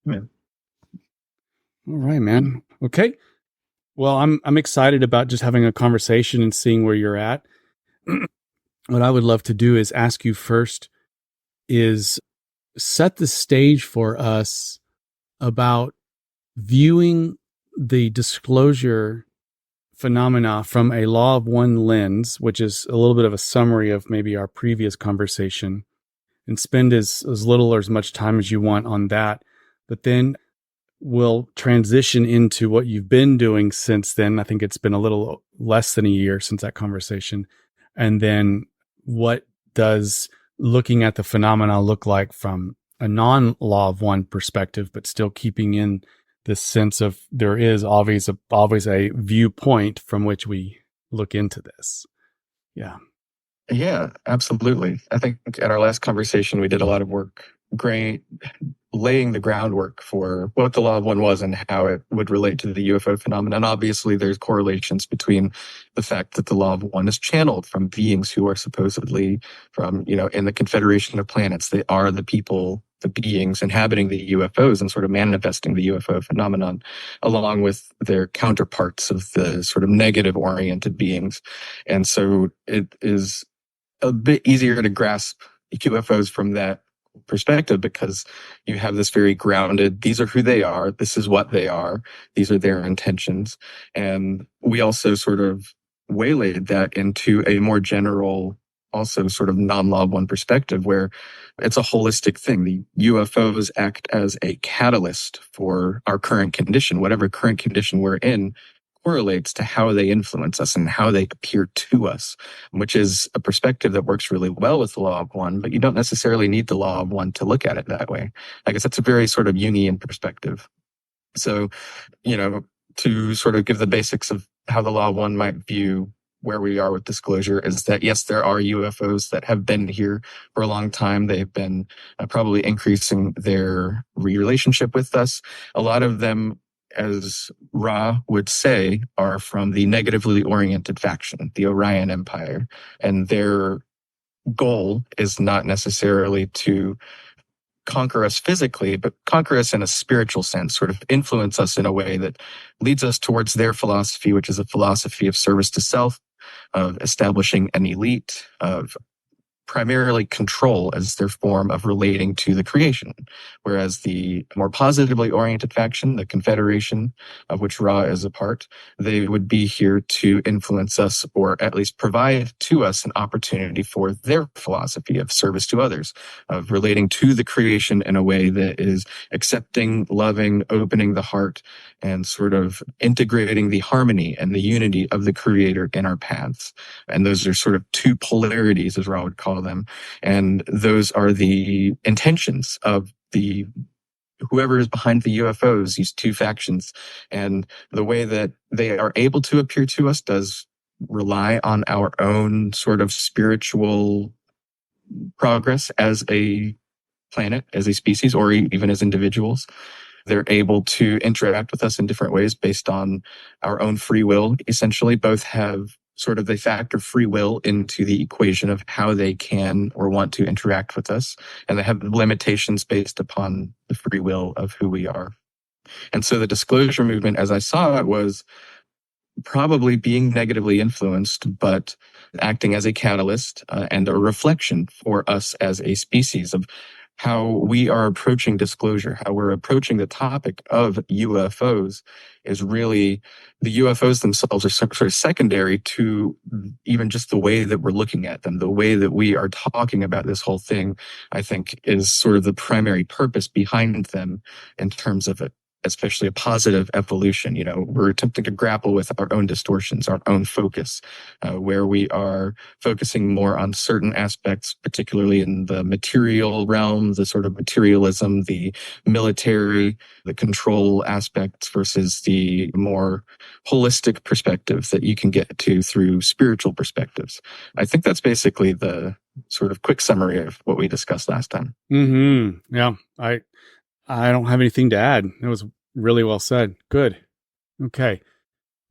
Yeah. All right, man. Okay. Well, I'm excited about just having a conversation and seeing where you're at. What I would love to do is ask you first is set the stage for us about viewing the disclosure phenomena from a law of one lens, which is a little bit of a summary of maybe our previous conversation, and spend as little or as much time as you want on that. But then we'll transition into what you've been doing since then. I think it's been a little less than a year since that conversation. And then what does looking at the phenomena look like from a non-law of one perspective, but still keeping in this sense of there is always a viewpoint from which we look into this. Yeah. Yeah, absolutely. I think at our last conversation, we did a lot of work, great, laying the groundwork for what the law of one was and how it would relate to the UFO phenomenon. And obviously, there's correlations between the fact that the law of one is channeled from beings who are supposedly from, in the Confederation of Planets. They are the people, the beings inhabiting the UFOs and sort of manifesting the UFO phenomenon, along with their counterparts of the sort of negative oriented beings. And so it is a bit easier to grasp UFOs from that perspective because you have this very grounded, these are who they are, this is what they are, these are their intentions. And we also sort of waylaid that into a more general, also sort of non-law one perspective where it's a holistic thing. The UFOs act as a catalyst for our current condition, whatever current condition we're in, correlates to how they influence us and how they appear to us, which is a perspective that works really well with the law of one, but you don't necessarily need the law of one to look at it that way. I guess that's a very sort of Jungian perspective. So, to sort of give the basics of how the law of one might view where we are with disclosure is that, yes, there are UFOs that have been here for a long time. They've been probably increasing their relationship with us. A lot of them, as Ra would say, are from the negatively oriented faction, the Orion Empire. And their goal is not necessarily to conquer us physically, but conquer us in a spiritual sense, sort of influence us in a way that leads us towards their philosophy, which is a philosophy of service to self, of establishing an elite, of primarily control as their form of relating to the creation. Whereas the more positively oriented faction, the Confederation, of which Ra is a part, they would be here to influence us or at least provide to us an opportunity for their philosophy of service to others, of relating to the creation in a way that is accepting, loving, opening the heart, and sort of integrating the harmony and the unity of the creator in our paths. And those are sort of two polarities, as Ra would call them. And those are the intentions of the whoever is behind the UFOs, these two factions. And the way that they are able to appear to us does rely on our own sort of spiritual progress as a planet, as a species, or even as individuals. They're able to interact with us in different ways based on our own free will. Essentially, both have sort of, they factor free will into the equation of how they can or want to interact with us. And they have limitations based upon the free will of who we are. And so the disclosure movement, as I saw it, was probably being negatively influenced, but acting as a catalyst and a reflection for us as a species of how we are approaching disclosure, how we're approaching the topic of UFOs is really, the UFOs themselves are sort of secondary to even just the way that we're looking at them. The way that we are talking about this whole thing, I think, is sort of the primary purpose behind them in terms of it, especially a positive evolution. We're attempting to grapple with our own distortions, our own focus, where we are focusing more on certain aspects, particularly in the material realm, the sort of materialism, the military, the control aspects versus the more holistic perspective that you can get to through spiritual perspectives. I think that's basically the sort of quick summary of what we discussed last time. Mm-hmm. Yeah. I don't have anything to add. It was really well said. Good. Okay.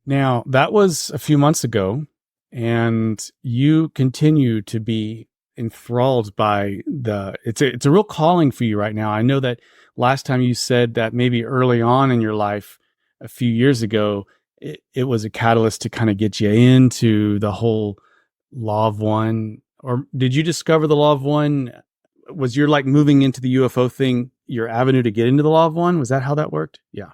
Now, that was a few months ago, and you continue to be enthralled by it's a real calling for you right now. I know that last time you said that maybe early on in your life, a few years ago, it was a catalyst to kind of get you into the whole law of one. Or did you discover the law of one? Was your like moving into the UFO thing your avenue to get into the law of one? Was that how that worked? Yeah.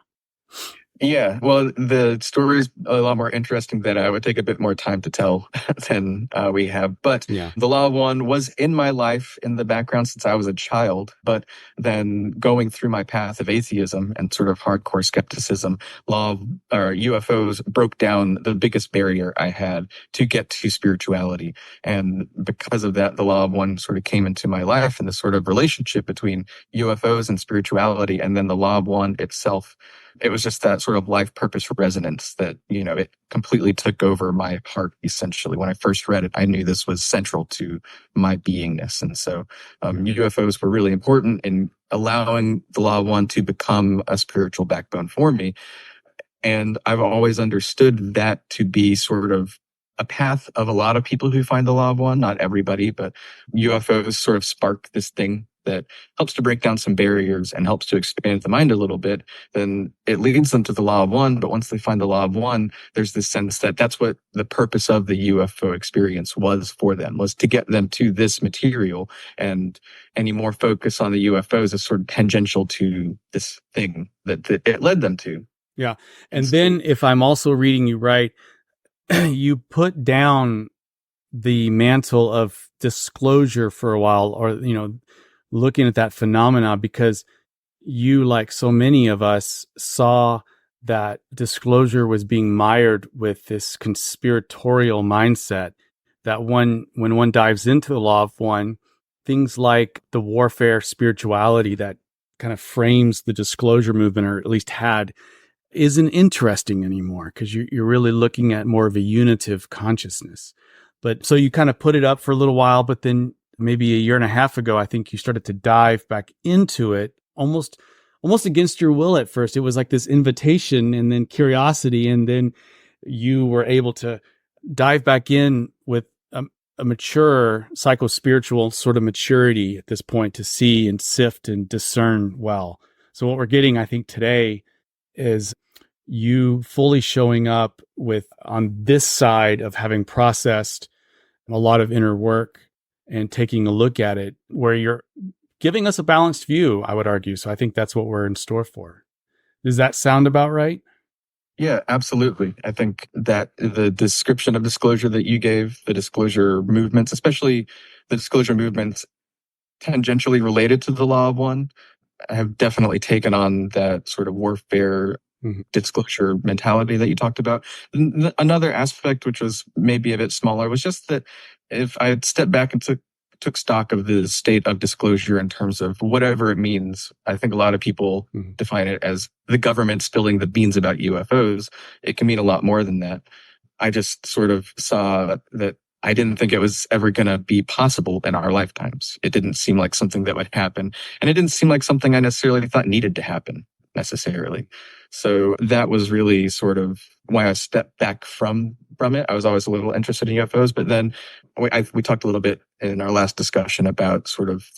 Yeah, well, the story is a lot more interesting that I would take a bit more time to tell than we have. But Yeah. the Law of One was in my life in the background since I was a child. But then going through my path of atheism and sort of hardcore skepticism, UFOs broke down the biggest barrier I had to get to spirituality. And because of that, the Law of One sort of came into my life and the sort of relationship between UFOs and spirituality, and then the Law of One itself. It was just that sort of life purpose resonance that, it completely took over my heart, essentially. When I first read it, I knew this was central to my beingness. And so UFOs were really important in allowing the Law of One to become a spiritual backbone for me. And I've always understood that to be sort of a path of a lot of people who find the Law of One, not everybody, but UFOs sort of spark this thing that helps to break down some barriers and helps to expand the mind a little bit. Then it leads them to the Law of One. But once they find the Law of One, there's this sense that that's what the purpose of the UFO experience was for them, was to get them to this material. And any more focus on the UFOs is sort of tangential to this thing that it led them to. Yeah. And then if I'm also reading you right, you put down the mantle of disclosure for a while, or, looking at that phenomena, because you, like so many of us, saw that disclosure was being mired with this conspiratorial mindset that when one dives into the Law of One, things like the warfare spirituality that kind of frames the disclosure movement, or at least had, isn't interesting anymore, because you're really looking at more of a unitive consciousness. But so you kind of put it up for a little while, but then maybe a year and a half ago, I think you started to dive back into it almost against your will at first. It was like this invitation and then curiosity. And then you were able to dive back in with a mature psychospiritual sort of maturity at this point to see and sift and discern well. So what we're getting, I think, today is you fully showing up with on this side of having processed a lot of inner work and taking a look at it, where you're giving us a balanced view, I would argue. So I think that's what we're in store for. Does that sound about right? Yeah, absolutely. I think that the description of disclosure that you gave, the disclosure movements, especially the disclosure movements tangentially related to the Law of One, have definitely taken on that sort of warfare disclosure mentality that you talked about. Another aspect, which was maybe a bit smaller, was just that if I had stepped back and took stock of the state of disclosure in terms of whatever it means. I think a lot of people define it as the government spilling the beans about UFOs. It can mean a lot more than that. I just sort of saw that I didn't think it was ever going to be possible in our lifetimes. It didn't seem like something that would happen. And it didn't seem like something I necessarily thought needed to happen necessarily. So that was really sort of why I stepped back from it. I was always a little interested in UFOs, but then we talked a little bit in our last discussion about sort of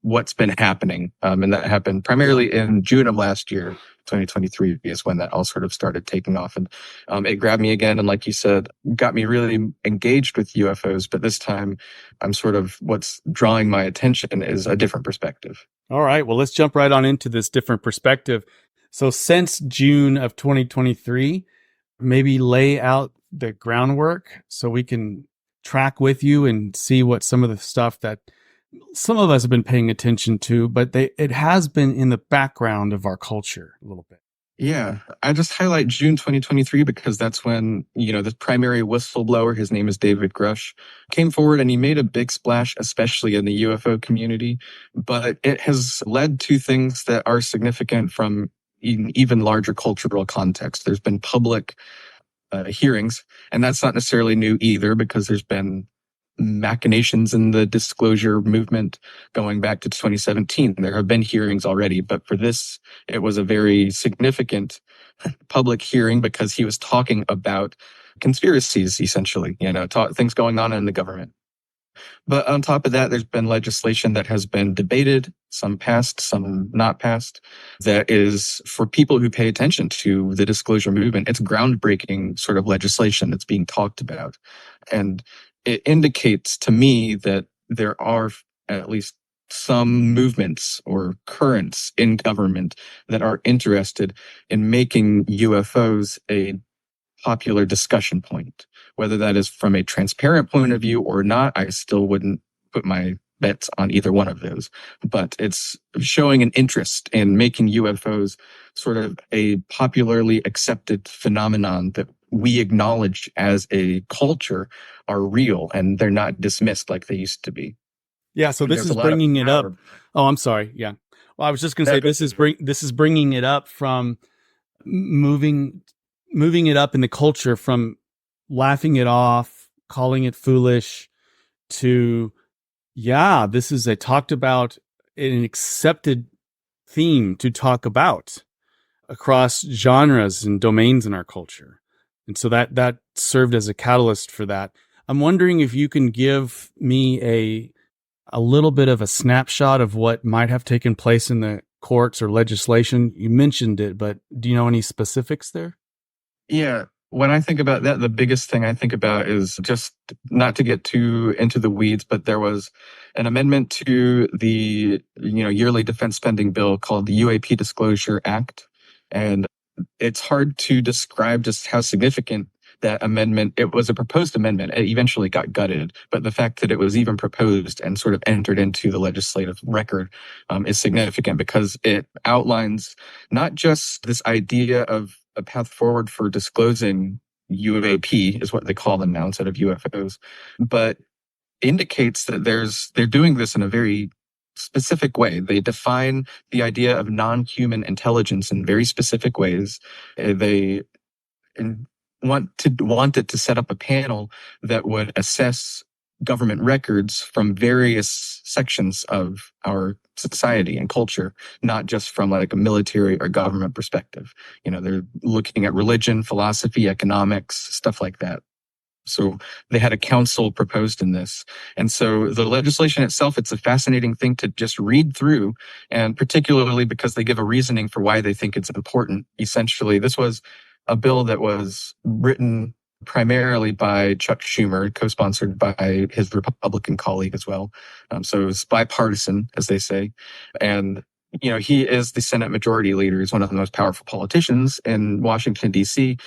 what's been happening. And that happened primarily in June of last year. 2023 is when that all sort of started taking off. And it grabbed me again. And like you said, got me really engaged with UFOs. But this time, what's drawing my attention is a different perspective. All right. Well, let's jump right on into this different perspective. So since June of 2023, maybe lay out the groundwork so we can track with you and see what some of the stuff that some of us have been paying attention to, but it has been in the background of our culture a little bit. Yeah, I just highlight June 2023 because that's when, the primary whistleblower, his name is David Grush, came forward and he made a big splash, especially in the UFO community. But it has led to things that are significant from even larger cultural context. There's been public hearings, and that's not necessarily new either because there's been machinations in the disclosure movement going back to 2017. There have been hearings already, but for this, it was a very significant public hearing because he was talking about conspiracies, essentially, things going on in the government. But on top of that, there's been legislation that has been debated, some passed, some not passed, that is for people who pay attention to the disclosure movement. It's groundbreaking sort of legislation that's being talked about. And it indicates to me that there are at least some movements or currents in government that are interested in making UFOs a popular discussion point. Whether that is from a transparent point of view or not, I still wouldn't put my bets on either one of those. But it's showing an interest in making UFOs sort of a popularly accepted phenomenon that we acknowledge as a culture are real and they're not dismissed like they used to be. Yeah, so And this there's is a lot of bringing it up. power. Oh, I'm sorry. Yeah. Well, I was just going to say this is bringing it up from moving it up in the culture from laughing it off, calling it foolish, to this is a talked about, an accepted theme to talk about across genres and domains in our culture. And so that served as a catalyst for that. I'm wondering if you can give me a little bit of a snapshot of what might have taken place in the courts or legislation. You mentioned it, but do you know any specifics there? Yeah. When I think about that, the biggest thing I think about is just not to get too into the weeds, but there was an amendment to the yearly defense spending bill called the UAP Disclosure Act. And it's hard to describe just how significant that amendment. It was a proposed amendment. It eventually got gutted, but the fact that it was even proposed and sort of entered into the legislative record is significant because it outlines not just this idea of a path forward for disclosing UAP is what they call them now instead of UFOs, but indicates that they're doing this in a very specific way. They define the idea of non-human intelligence in very specific ways. They wanted to set up a panel that would assess government records from various sections of our society and culture, not just from like a military or government perspective. They're looking at religion, philosophy, economics, stuff like that. So they had a council proposed in this. And so the legislation itself, it's a fascinating thing to just read through, and particularly because they give a reasoning for why they think it's important. Essentially, this was a bill that was written primarily by Chuck Schumer, co-sponsored by his Republican colleague as well. So it was bipartisan, as they say. And he is the Senate Majority Leader. He's one of the most powerful politicians in Washington, D.C.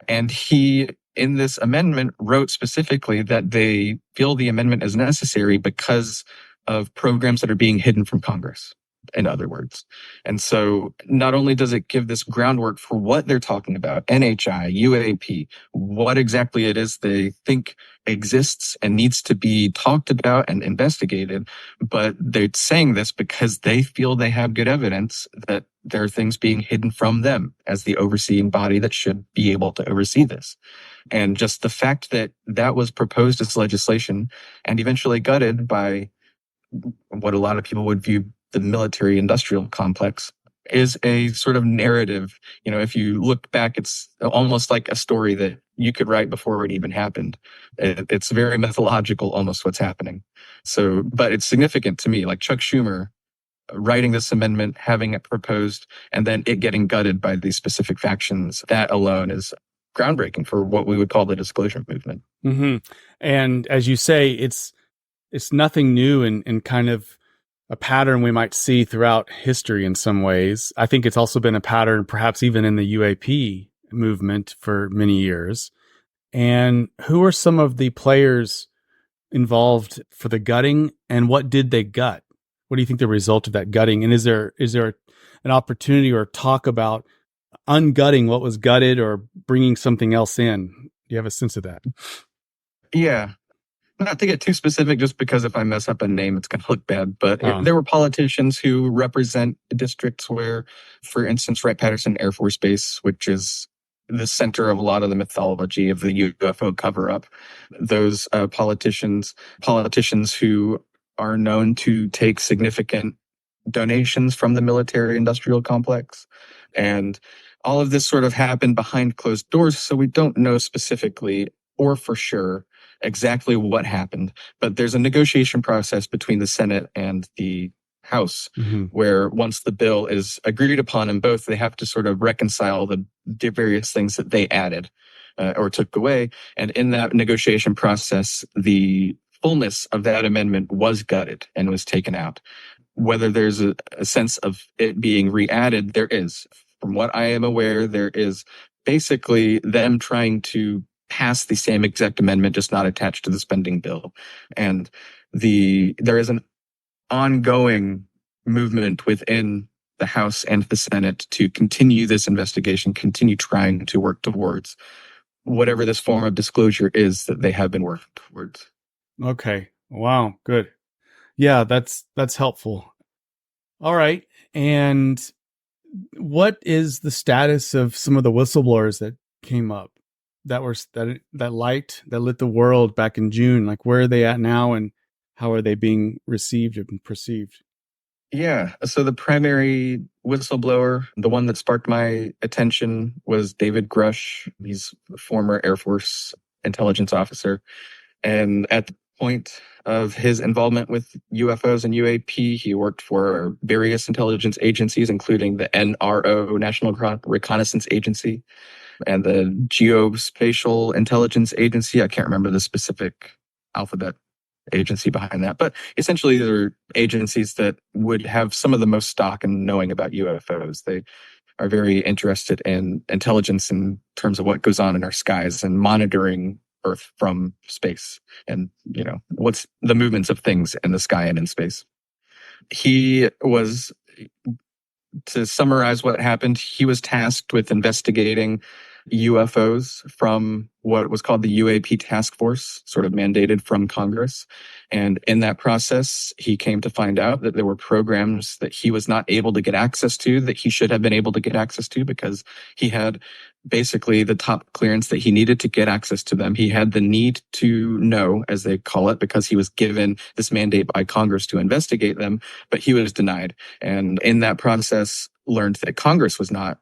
And he, in this amendment, wrote specifically that they feel the amendment is necessary because of programs that are being hidden from Congress, in other words. And so not only does it give this groundwork for what they're talking about, NHI, UAP, what exactly it is they think exists and needs to be talked about and investigated, but they're saying this because they feel they have good evidence that there are things being hidden from them as the overseeing body that should be able to oversee this. And just the fact that that was proposed as legislation and eventually gutted by what a lot of people would view the military industrial complex is a sort of narrative. If you look back, it's almost like a story that you could write before it even happened. It's very mythological, almost what's happening. So, but it's significant to me, like Chuck Schumer writing this amendment, having it proposed, and then it getting gutted by these specific factions. That alone is groundbreaking for what we would call the disclosure movement. Mm-hmm. And as you say, it's nothing new and kind of a pattern we might see throughout history in some ways. I think it's also been a pattern perhaps even in the UAP movement for many years. And who are some of the players involved for the gutting, and what did they gut? What do you think the result of that gutting? And is there an opportunity or talk about ungutting what was gutted or bringing something else in? Do you have a sense of that? Yeah. Not to get too specific, just because if I mess up a name, it's going to look bad. But there were politicians who represent districts where, for instance, Wright-Patterson Air Force Base, which is the center of a lot of the mythology of the UFO cover-up. Those politicians who are known to take significant donations from the military-industrial complex. And all of this sort of happened behind closed doors, so we don't know specifically or for sure exactly what happened, but there's a negotiation process between the Senate and the House, where once the bill is agreed upon in both, they have to sort of reconcile the various things that they added or took away. And in that negotiation process, the fullness of that amendment was gutted and was taken out. Whether there's a sense of it being re-added, there is. From what I am aware, there is basically them trying to pass the same exact amendment, just not attached to the spending bill. And there is an ongoing movement within the House and the Senate to continue this investigation, continue trying to work towards whatever this form of disclosure is that they have been working towards. Okay. Wow. Good. Yeah, that's helpful. All right. And what is the status of some of the whistleblowers that came up that lit the world back in June? Like, where are they at now, and how are they being received and perceived? Yeah. So the primary whistleblower, the one that sparked my attention, was David Grush. He's a former Air Force intelligence officer. And at the point of his involvement with UFOs and UAP, he worked for various intelligence agencies, including the NRO, National Reconnaissance Agency, and the Geospatial Intelligence Agency. I can't remember the specific alphabet agency behind that, but essentially they're agencies that would have some of the most stock in knowing about UFOs. They are very interested in intelligence in terms of what goes on in our skies and monitoring Earth from space, and what's the movements of things in the sky and in space. He was, to summarize what happened, he was tasked with investigating UFOs from what was called the UAP task force, sort of mandated from Congress. And in that process, he came to find out that there were programs that he was not able to get access to, that he should have been able to get access to, because he had basically the top clearance that he needed to get access to them. He had the need to know, as they call it, because he was given this mandate by Congress to investigate them, but he was denied. And in that process, learned that Congress was not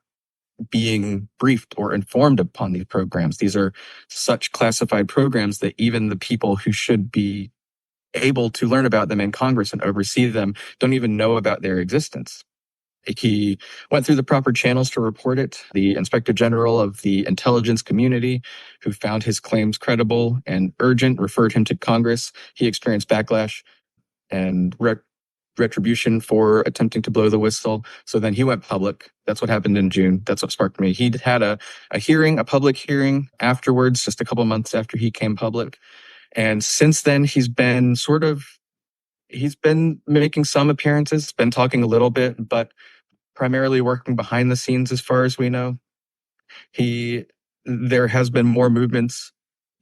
being briefed or informed upon these programs. These are such classified programs that even the people who should be able to learn about them in Congress and oversee them don't even know about their existence. He went through the proper channels to report it. The Inspector General of the intelligence community, who found his claims credible and urgent, referred him to Congress. He experienced backlash and retribution for attempting to blow the whistle. So then he went public. That's what happened in June. That's what sparked me. He'd had a hearing, a public hearing afterwards, just a couple months after he came public. And since then, he's been making some appearances, been talking a little bit, but primarily working behind the scenes as far as we know. There has been more movements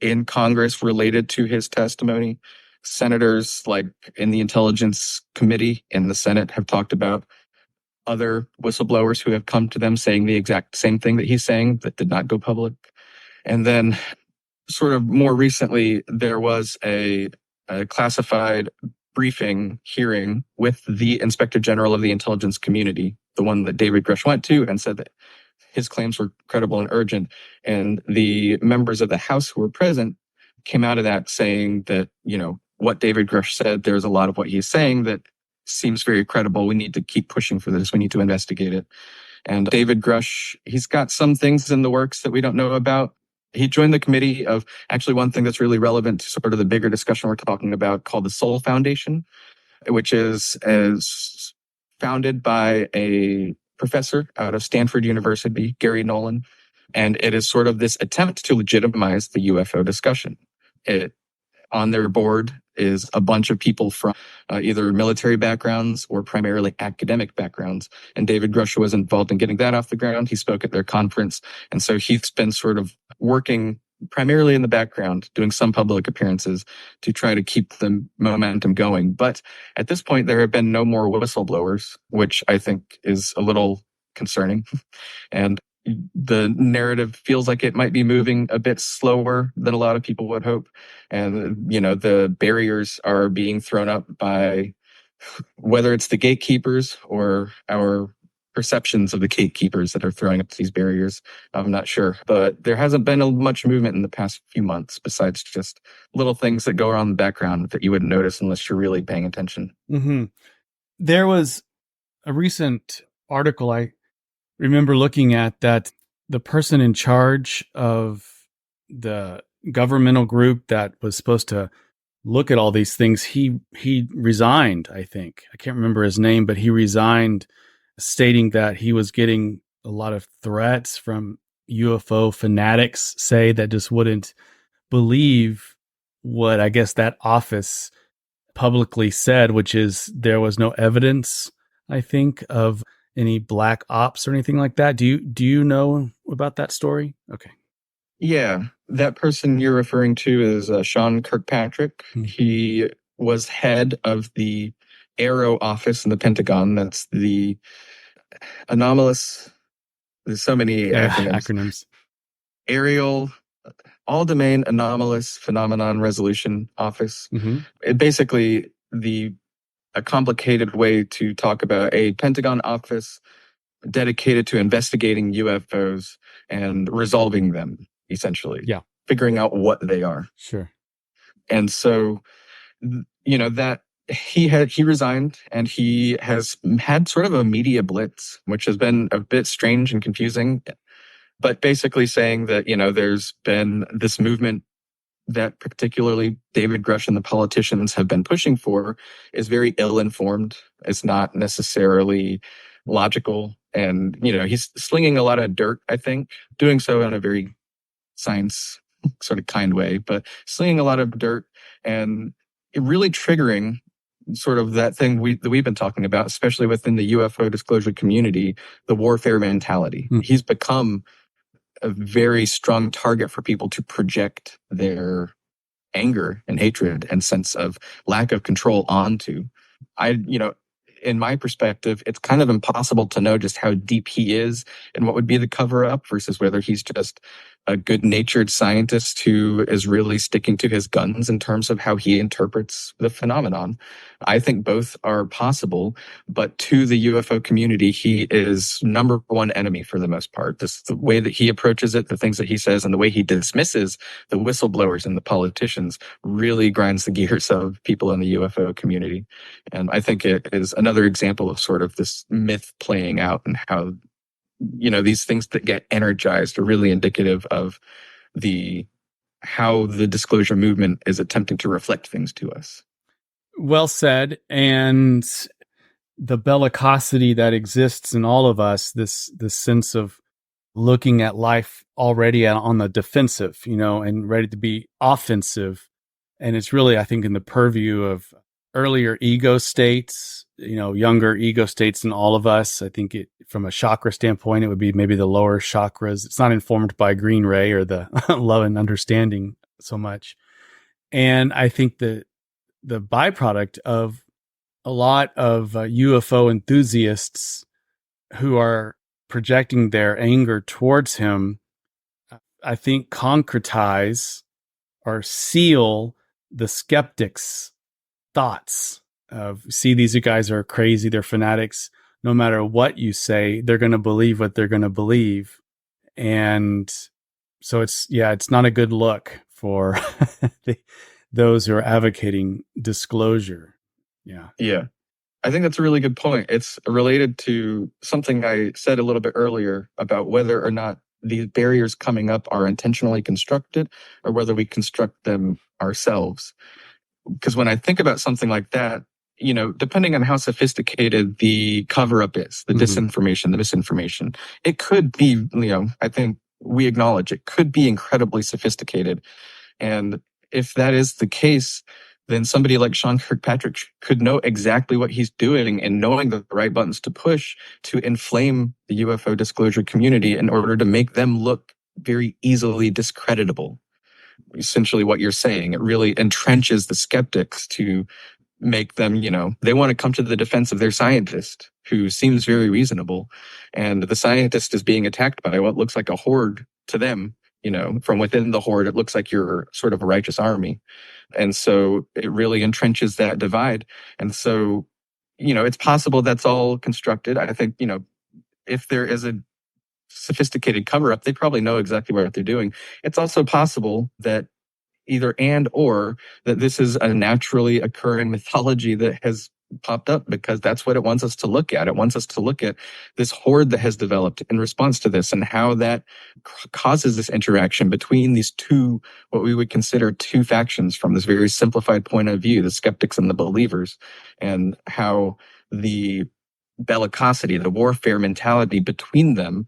in Congress related to his testimony. Senators, like in the Intelligence Committee in the Senate, have talked about other whistleblowers who have come to them saying the exact same thing that he's saying that did not go public. And then sort of more recently, there was a classified briefing hearing with the Inspector General of the intelligence community, the one that David Grush went to, and said that his claims were credible and urgent. And the members of the House who were present came out of that saying that, what David Grush said, there's a lot of what he's saying that seems very credible. We need to keep pushing for this. We need to investigate it. And David Grush, he's got some things in the works that we don't know about. He joined the committee of actually one thing that's really relevant to sort of the bigger discussion we're talking about, called the Soul Foundation, which is founded by a professor out of Stanford University, Gary Nolan. And it is sort of this attempt to legitimize the UFO discussion. On their board is a bunch of people from either military backgrounds or primarily academic backgrounds. And David Grush was involved in getting that off the ground. He spoke at their conference. And so he's been sort of working primarily in the background, doing some public appearances to try to keep the momentum going. But at this point, there have been no more whistleblowers, which I think is a little concerning. And the narrative feels like it might be moving a bit slower than a lot of people would hope. And, the barriers are being thrown up by whether it's the gatekeepers or our perceptions of the gatekeepers that are throwing up these barriers. I'm not sure, but there hasn't been much movement in the past few months besides just little things that go on in the background that you wouldn't notice unless you're really paying attention. Mm-hmm. There was a recent article I remember looking at that the person in charge of the governmental group that was supposed to look at all these things, he resigned, I think. I can't remember his name, but he resigned, stating that he was getting a lot of threats from UFO fanatics, say, that just wouldn't believe what I guess that office publicly said, which is there was no evidence, I think, of any black ops or anything like that. Do you know about that story? Okay. Yeah, that person you're referring to is Sean Kirkpatrick. He was head of the Aero office in the Pentagon. That's the anomalous. There's so many acronyms. Aerial, all domain anomalous phenomenon resolution office. It basically a complicated way to talk about a Pentagon office dedicated to investigating UFOs and resolving them, essentially. Yeah. Figuring out what they are. Sure. And so, that he resigned, and he has had sort of a media blitz, which has been a bit strange and confusing, but basically saying that, there's been this movement that particularly David Grush and the politicians have been pushing for is very ill-informed. It's not necessarily logical. And, he's slinging a lot of dirt, I think, doing so in a very science sort of kind way, but slinging a lot of dirt and really triggering sort of that thing that we've been talking about, especially within the UFO disclosure community, the warfare mentality. He's become a very strong target for people to project their anger and hatred and sense of lack of control onto. In my perspective, it's kind of impossible to know just how deep he is and what would be the cover up versus whether he's just a good-natured scientist who is really sticking to his guns in terms of how he interprets the phenomenon. I think both are possible, but to the UFO community, he is number one enemy for the most part. The way that he approaches it, the things that he says, and the way he dismisses the whistleblowers and the politicians really grinds the gears of people in the UFO community. And I think it is another example of sort of this myth playing out and how these things that get energized are really indicative of how the disclosure movement is attempting to reflect things to us. Well said. And the bellicosity that exists in all of us, this sense of looking at life already on the defensive, and ready to be offensive. And it's really, I think, in the purview of earlier ego states, younger ego states in all of us. I think from a chakra standpoint, it would be maybe the lower chakras. It's not informed by green ray or the love and understanding so much. And I think the byproduct of a lot of UFO enthusiasts who are projecting their anger towards him, I think concretize or seal the skeptics' thoughts of, see, these guys are crazy, they're fanatics. No matter what you say, they're going to believe what they're going to believe. And so it's not a good look for those who are advocating disclosure. Yeah. Yeah. I think that's a really good point. It's related to something I said a little bit earlier about whether or not these barriers coming up are intentionally constructed or whether we construct them ourselves. Because when I think about something like that, depending on how sophisticated the cover-up is, the disinformation, the misinformation, it could be, I think we acknowledge it could be incredibly sophisticated. And if that is the case, then somebody like Sean Kirkpatrick could know exactly what he's doing and knowing the right buttons to push to inflame the UFO disclosure community in order to make them look very easily discreditable. Essentially what you're saying, it really entrenches the skeptics to make them, they want to come to the defense of their scientist who seems very reasonable. And the scientist is being attacked by what looks like a horde to them. From within the horde, it looks like you're sort of a righteous army. And so it really entrenches that divide. And so, it's possible that's all constructed. I think, if there is a sophisticated cover up, they probably know exactly what they're doing. It's also possible that either and or that this is a naturally occurring mythology that has popped up because that's what it wants us to look at. It wants us to look at this horde that has developed in response to this and how that causes this interaction between these two, what we would consider two factions from this very simplified point of view, the skeptics and the believers, and how the bellicosity, the warfare mentality between them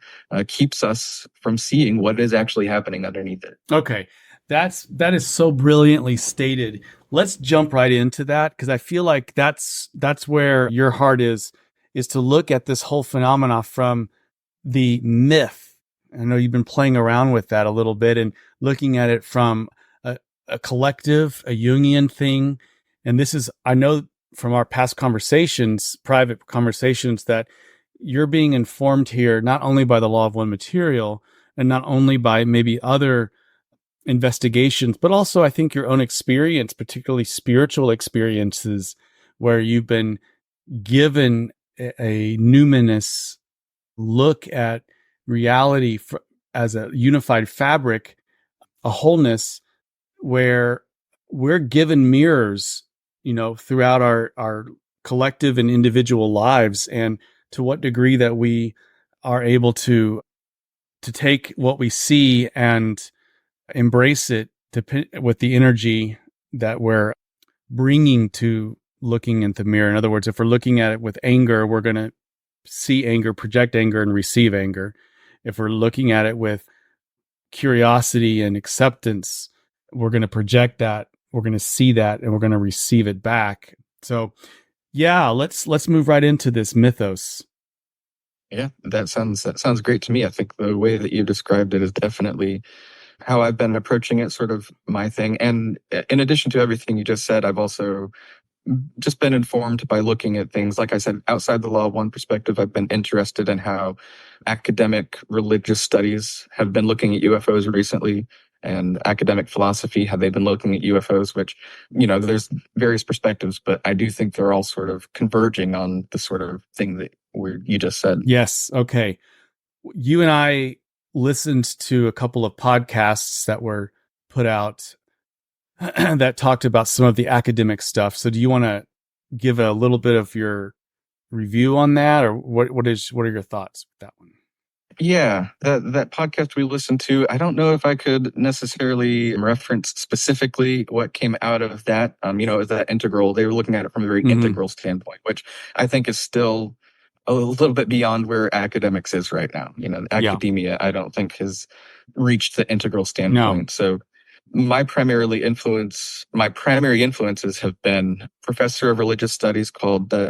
keeps us from seeing what is actually happening underneath it. Okay. That is so brilliantly stated. Let's jump right into that because I feel like that's where your heart is to look at this whole phenomena from the myth. I know you've been playing around with that a little bit and looking at it from a collective, a Jungian thing. And this is, I know from our past conversations, private conversations, that you're being informed here not only by the law of one material and not only by maybe other investigations, but also I think your own experience, particularly spiritual experiences, where you've been given a numinous look at reality as a unified fabric, a wholeness where we're given mirrors, throughout our collective and individual lives, and to what degree that we are able to take what we see and embrace it with the energy that we're bringing to looking in the mirror. In other words, if we're looking at it with anger, we're going to see anger, project anger, and receive anger. If we're looking at it with curiosity and acceptance, we're going to project that, we're going to see that, and we're going to receive it back. So, yeah, let's move right into this mythos. Yeah, that sounds great to me. I think the way that you described it is definitely how I've been approaching it, sort of my thing. And in addition to everything you just said, I've also just been informed by looking at things, like I said, outside the law of one perspective. I've been interested in how academic religious studies have been looking at UFOs recently, and academic philosophy, how they've been looking at UFOs, which, there's various perspectives, but I do think they're all sort of converging on the sort of thing that you just said. Yes. Okay. You and I listened to a couple of podcasts that were put out that talked about some of the academic stuff. So do you want to give a little bit of your review on that, or what are your thoughts with that one? Yeah, that podcast we listened to, I don't know if I could necessarily reference specifically what came out of that. Is that integral? They were looking at it from a very integral standpoint, which I think is still a little bit beyond where academics is right now. Academia, I don't think has reached the integral standpoint. No. So my primary influences have been a professor of religious studies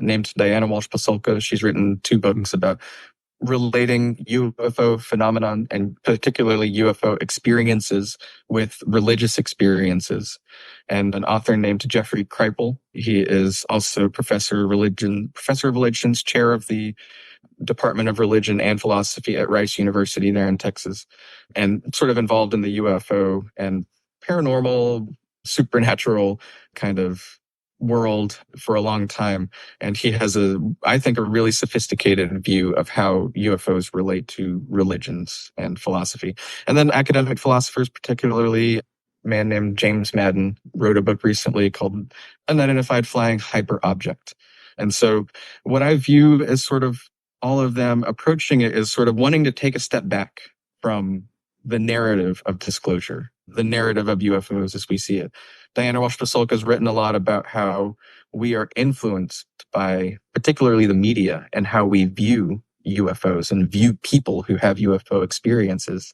named Diana Walsh-Pasulka. She's written 2 books about relating UFO phenomenon and particularly UFO experiences with religious experiences. And an author named Jeffrey Kripal. He is also professor of religions, chair of the Department of Religion and Philosophy at Rice University there in Texas, and sort of involved in the UFO and paranormal, supernatural kind of world for a long time. And he has I think, a really sophisticated view of how UFOs relate to religions and philosophy. And then academic philosophers, particularly a man named James Madden, wrote a book recently called Unidentified Flying Hyperobject. And so what I view as sort of all of them approaching it is sort of wanting to take a step back from the narrative of disclosure, the narrative of UFOs as we see it. Diana Walsh-Pasulka has written a lot about how we are influenced by particularly the media and how we view UFOs and view people who have UFO experiences,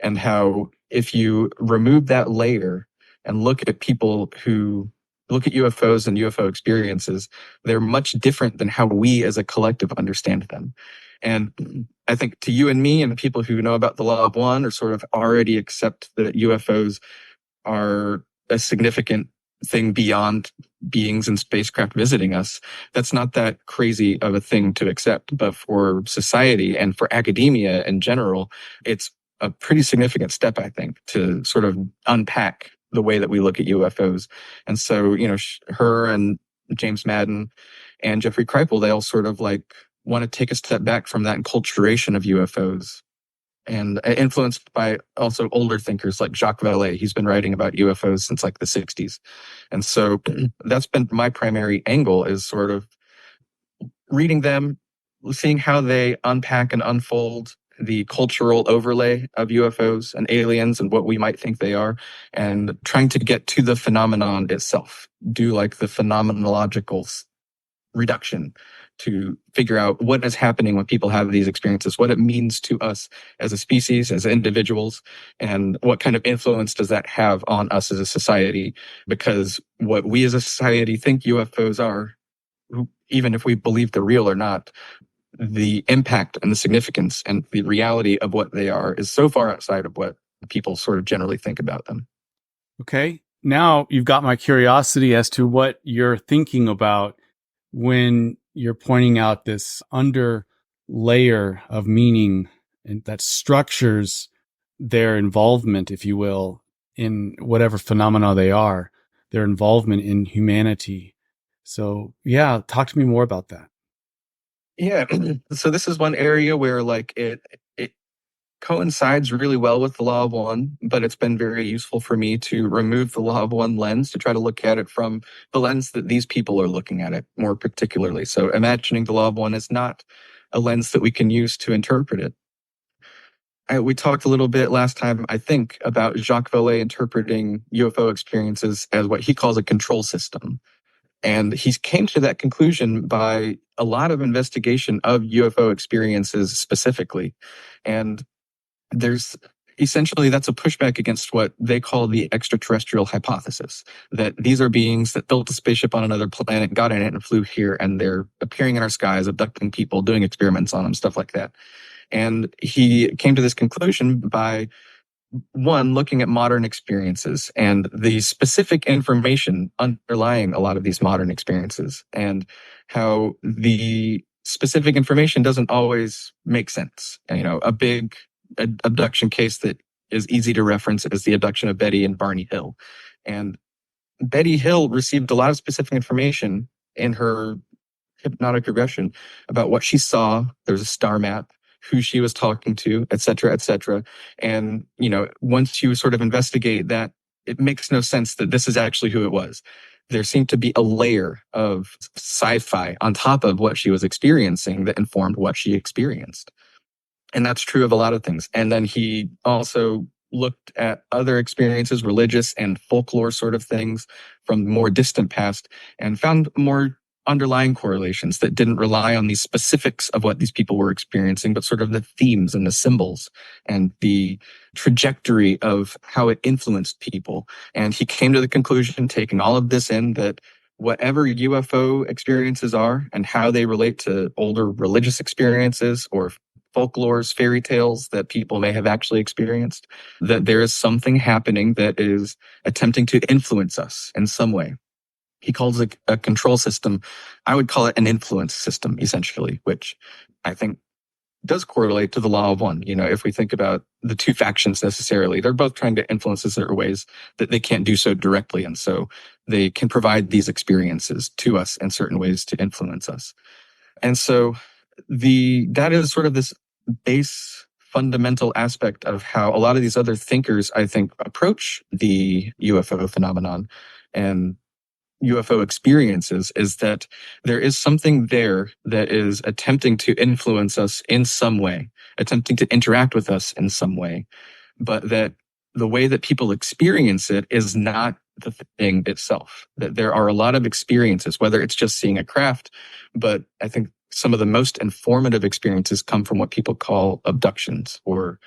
and how if you remove that layer and look at people who look at UFOs and UFO experiences, they're much different than how we as a collective understand them. And I think to you and me and people who know about the law of one or sort of already accept that UFOs are a significant thing beyond beings and spacecraft visiting us, that's not that crazy of a thing to accept. But for society and for academia in general, it's a pretty significant step, I think, to sort of unpack the way that we look at UFOs. And so, her and James Madden and Jeffrey Kripal, they all sort of want to take a step back from that enculturation of UFOs, and influenced by also older thinkers like Jacques Vallée. He's been writing about UFOs since like the 60s. And so that's been my primary angle, is sort of reading them, seeing how they unpack and unfold the cultural overlay of UFOs and aliens and what we might think they are, and trying to get to the phenomenon itself, do like the phenomenological reduction to figure out what is happening when people have these experiences, what it means to us as a species, as individuals, and what kind of influence does that have on us as a society. Because what we as a society think UFOs are, even if we believe they're real or not, the impact and the significance and the reality of what they are is so far outside of what people sort of generally think about them. Okay. Now you've got my curiosity as to what you're thinking about when you're pointing out this under layer of meaning and that structures their involvement, if you will, in whatever phenomena they are, their involvement in humanity. So yeah, talk to me more about that. Yeah. So this is one area where like it coincides really well with the law of one, but it's been very useful for me to remove the law of one lens to try to look at it from the lens that these people are looking at it more particularly. So imagining the law of one is not a lens that we can use to interpret it. We talked a little bit last time, I think, about Jacques Vallée interpreting UFO experiences as what he calls a control system. And he came to that conclusion by a lot of investigation of UFO experiences specifically. And there's essentially, that's a pushback against what they call the extraterrestrial hypothesis, that these are beings that built a spaceship on another planet, got in it and flew here, and they're appearing in our skies, abducting people, doing experiments on them, stuff like that. And he came to this conclusion by, one, looking at modern experiences and the specific information underlying a lot of these modern experiences, and how the specific information doesn't always make sense. You know, a big abduction case that is easy to reference is the abduction of Betty and Barney Hill. And Betty Hill received a lot of specific information in her hypnotic regression about what she saw. There's a star map, who she was talking to, et cetera, et cetera. And, you know, once you sort of investigate that, it makes no sense that this is actually who it was. There seemed to be a layer of sci-fi on top of what she was experiencing that informed what she experienced. And that's true of a lot of things. And then he also looked at other experiences, religious and folklore sort of things from the more distant past, and found more underlying correlations that didn't rely on the specifics of what these people were experiencing, but sort of the themes and the symbols and the trajectory of how it influenced people. And he came to the conclusion, taking all of this in, that whatever UFO experiences are and how they relate to older religious experiences or folklores, fairy tales that people may have actually experienced, that there is something happening that is attempting to influence us in some way. He calls it a control system. I would call it an influence system, essentially, which I think does correlate to the law of one. You know, if we think about the two factions necessarily, they're both trying to influence in certain ways that they can't do so directly. And so they can provide these experiences to us in certain ways to influence us. And so that is sort of this base fundamental aspect of how a lot of these other thinkers, I think, approach the UFO phenomenon and UFO experiences, is that there is something there that is attempting to influence us in some way, attempting to interact with us in some way, but that the way that people experience it is not the thing itself. That there are a lot of experiences, whether it's just seeing a craft, but I think some of the most informative experiences come from what people call abductions or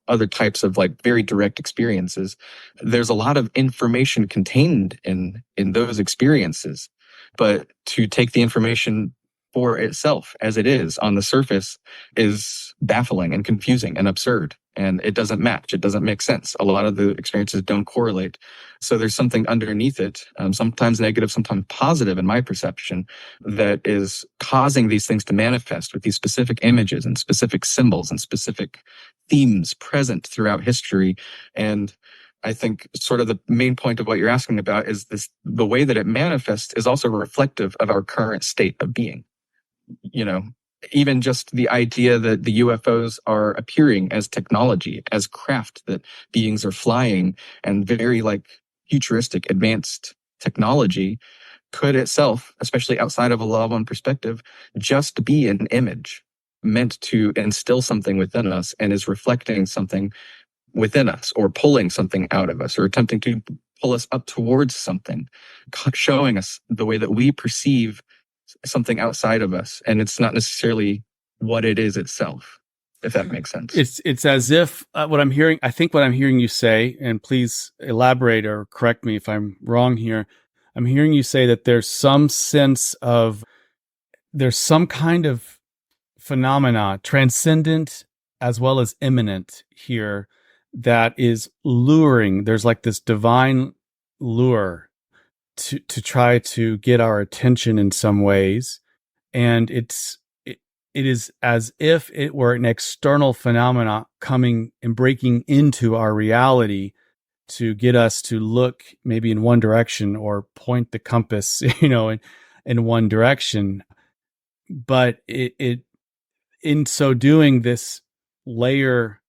other types of like very direct experiences. There's a lot of information contained in those experiences, but to take the information for itself as it is on the surface is baffling and confusing and absurd. And it doesn't match. It doesn't make sense. A lot of the experiences don't correlate. So there's something underneath it, sometimes negative, sometimes positive in my perception, that is causing these things to manifest with these specific images and specific symbols and specific themes present throughout history. And I think sort of the main point of what you're asking about is this: the way that it manifests is also reflective of our current state of being. You know, even just the idea that the UFOs are appearing as technology, as craft, that beings are flying, and very like futuristic, advanced technology could itself, especially outside of a law of one perspective, just be an image meant to instill something within us and is reflecting something within us or pulling something out of us or attempting to pull us up towards something, showing us the way that we perceive something outside of us. And it's not necessarily what it is itself, if that makes sense. It's as if what I'm hearing, I think what I'm hearing you say, and please elaborate or correct me if I'm wrong here. I'm hearing you say that there's some sense of, there's some kind of phenomena, transcendent as well as immanent here, that is luring. There's like this divine lure to try to get our attention in some ways. And it is as if it were an external phenomena coming and breaking into our reality to get us to look maybe in one direction or point the compass, in one direction. But it in so doing, this layer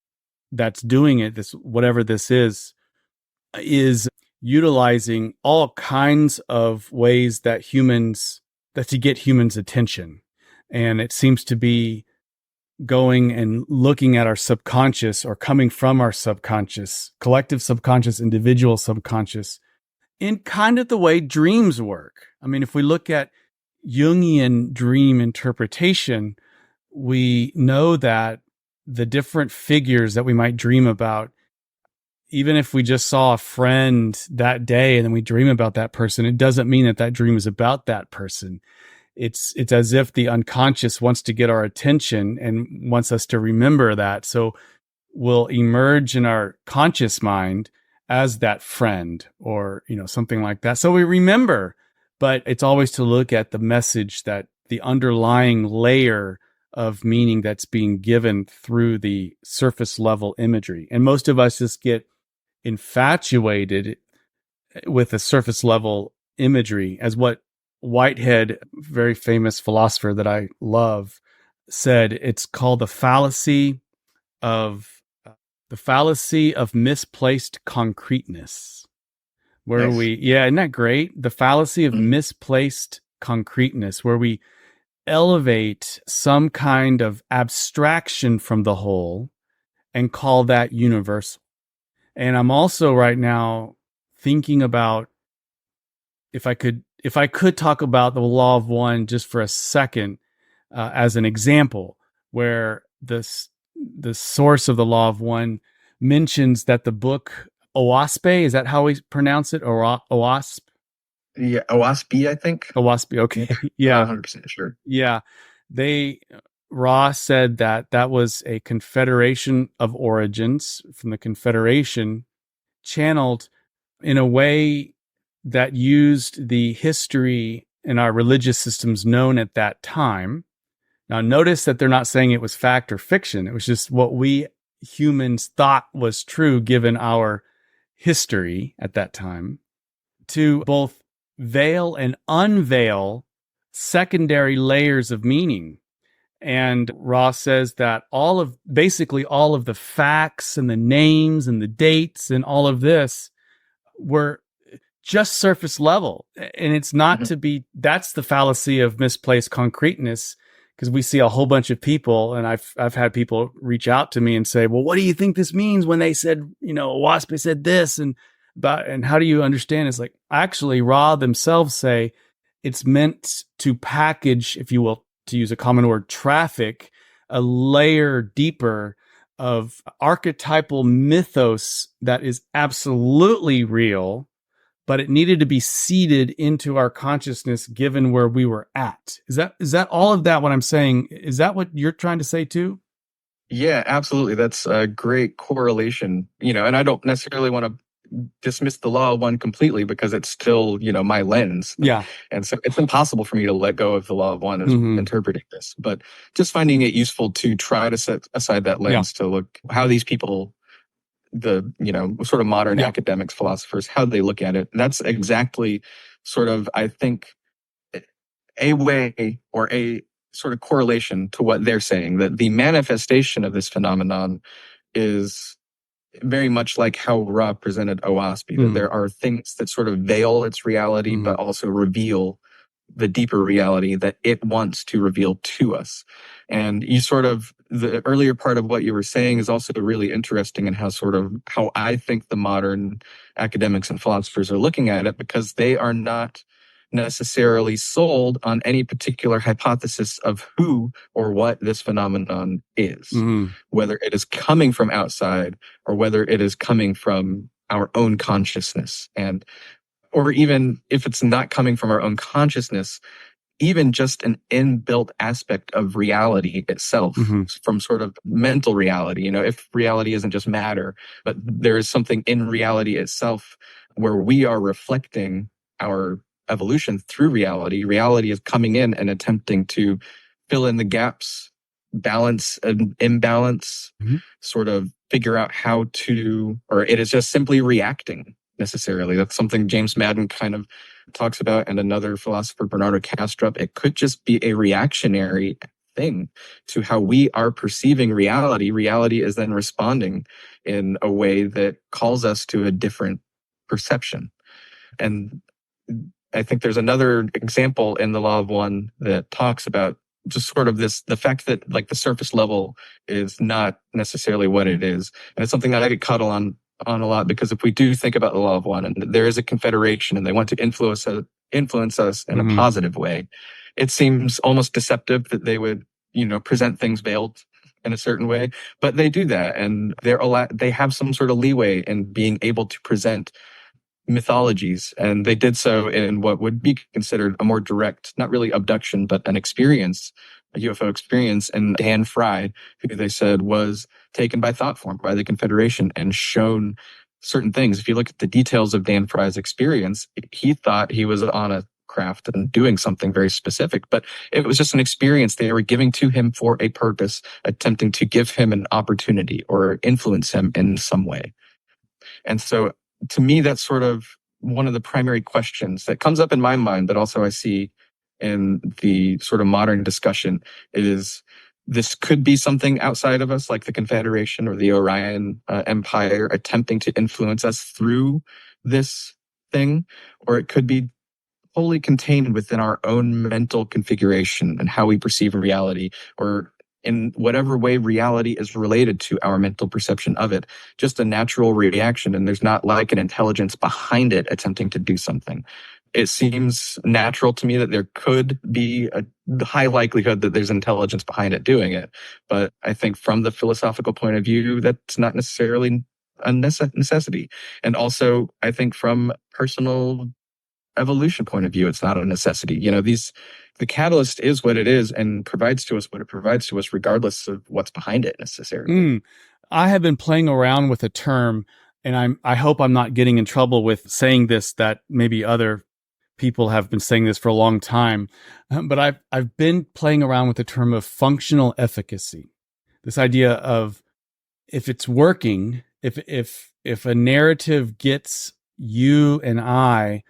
that's doing it, this whatever this is utilizing all kinds of ways that to get humans' attention. And it seems to be going and looking at our subconscious, or coming from our subconscious, collective subconscious, individual subconscious, in kind of the way dreams work. I mean, if we look at Jungian dream interpretation, we know that the different figures that we might dream about, even if we just saw a friend that day and then we dream about that person, it doesn't mean that dream is about that person. It's as if the unconscious wants to get our attention and wants us to remember that. So we'll emerge in our conscious mind as that friend, or, something like that. So we remember, but it's always to look at the message, that the underlying layer of meaning that's being given through the surface level imagery. And most of us just get infatuated with the surface level imagery, as what Whitehead, very famous philosopher that I love, said. It's called the fallacy of misplaced concreteness. Where Nice. isn't that great? The fallacy of misplaced concreteness, where we elevate some kind of abstraction from the whole and call that universal. And I'm also right now thinking about, if I could talk about the law of one just for a second, as an example, where the source of the law of one mentions that the book OWASP, is that how we pronounce it? OWASP? Yeah, OWASP, I think. OWASP, okay. Yeah. 100% sure. Yeah. Ross said that was a confederation of origins from the Confederation, channeled in a way that used the history in our religious systems known at that time. Now, notice that they're not saying it was fact or fiction. It was just what we humans thought was true given our history at that time, to both veil and unveil secondary layers of meaning. And Ross says that basically all of the facts and the names and the dates and all of this were just surface level. And it's not to be, that's the fallacy of misplaced concreteness, because we see a whole bunch of people, and I've had people reach out to me and say, well, what do you think this means when they said, WASP said this, and how do you understand? It's like, actually, Ra themselves say it's meant to package, if you will, to use a common word, traffic, a layer deeper of archetypal mythos that is absolutely real, but it needed to be seeded into our consciousness given where we were at. Is that all of that what I'm saying? Is that what you're trying to say too? Yeah, absolutely. That's a great correlation, and I don't necessarily want to dismiss the law of one completely, because it's still, my lens. Yeah. And so it's impossible for me to let go of the law of one as interpreting this, but just finding it useful to try to set aside that lens to look how these people, the, sort of modern academics, philosophers, how they look at it. And that's exactly sort of, I think, a way or a sort of correlation to what they're saying, that the manifestation of this phenomenon is very much like how Ra presented OWASP, that there are things that sort of veil its reality, but also reveal the deeper reality that it wants to reveal to us. And you sort of, the earlier part of what you were saying is also really interesting, and how I think the modern academics and philosophers are looking at it, because they are not necessarily sold on any particular hypothesis of who or what this phenomenon is, whether it is coming from outside or whether it is coming from our own consciousness. And or even if it's not coming from our own consciousness, even just an inbuilt aspect of reality itself, from sort of mental reality. If reality isn't just matter, but there is something in reality itself where we are reflecting our evolution through reality. Reality is coming in and attempting to fill in the gaps, balance an imbalance, sort of figure out how to, or it is just simply reacting necessarily. That's something James Madden kind of talks about, and another philosopher, Bernardo Kastrup. It could just be a reactionary thing to how we are perceiving reality. Reality is then responding in a way that calls us to a different perception. And I think there's another example in the Law of One that talks about just sort of the fact that like the surface level is not necessarily what it is. And it's something that I could cuddle on a lot, because if we do think about the Law of One and there is a confederation and they want to influence us in a positive way, it seems almost deceptive that they would, present things veiled in a certain way, but they do that, and they have some sort of leeway in being able to present mythologies, and they did so in what would be considered a more direct, not really abduction, but an experience, a UFO experience, and Dan Fry, who they said was taken by thought form by the Confederation and shown certain things. If you look at the details of Dan Fry's experience, he thought he was on a craft and doing something very specific, but it was just an experience they were giving to him for a purpose, attempting to give him an opportunity or influence him in some way. And so to me, that's sort of one of the primary questions that comes up in my mind, but also I see in the sort of modern discussion is, this could be something outside of us, like the Confederation or the Orion Empire attempting to influence us through this thing, or it could be wholly contained within our own mental configuration and how we perceive reality, or in whatever way reality is related to our mental perception of it, just a natural reaction. And there's not like an intelligence behind it attempting to do something. It seems natural to me that there could be a high likelihood that there's intelligence behind it doing it. But I think from the philosophical point of view, that's not necessarily a necessity. And also, I think from personal evolution point of view, it's not a necessity. The catalyst is what it is and provides to us what it provides to us, regardless of what's behind it necessarily. I have been playing around with a term, and I hope I'm not getting in trouble with saying this, that maybe other people have been saying this for a long time. But I've been playing around with the term of functional efficacy. This idea of, if it's working, if a narrative gets you and I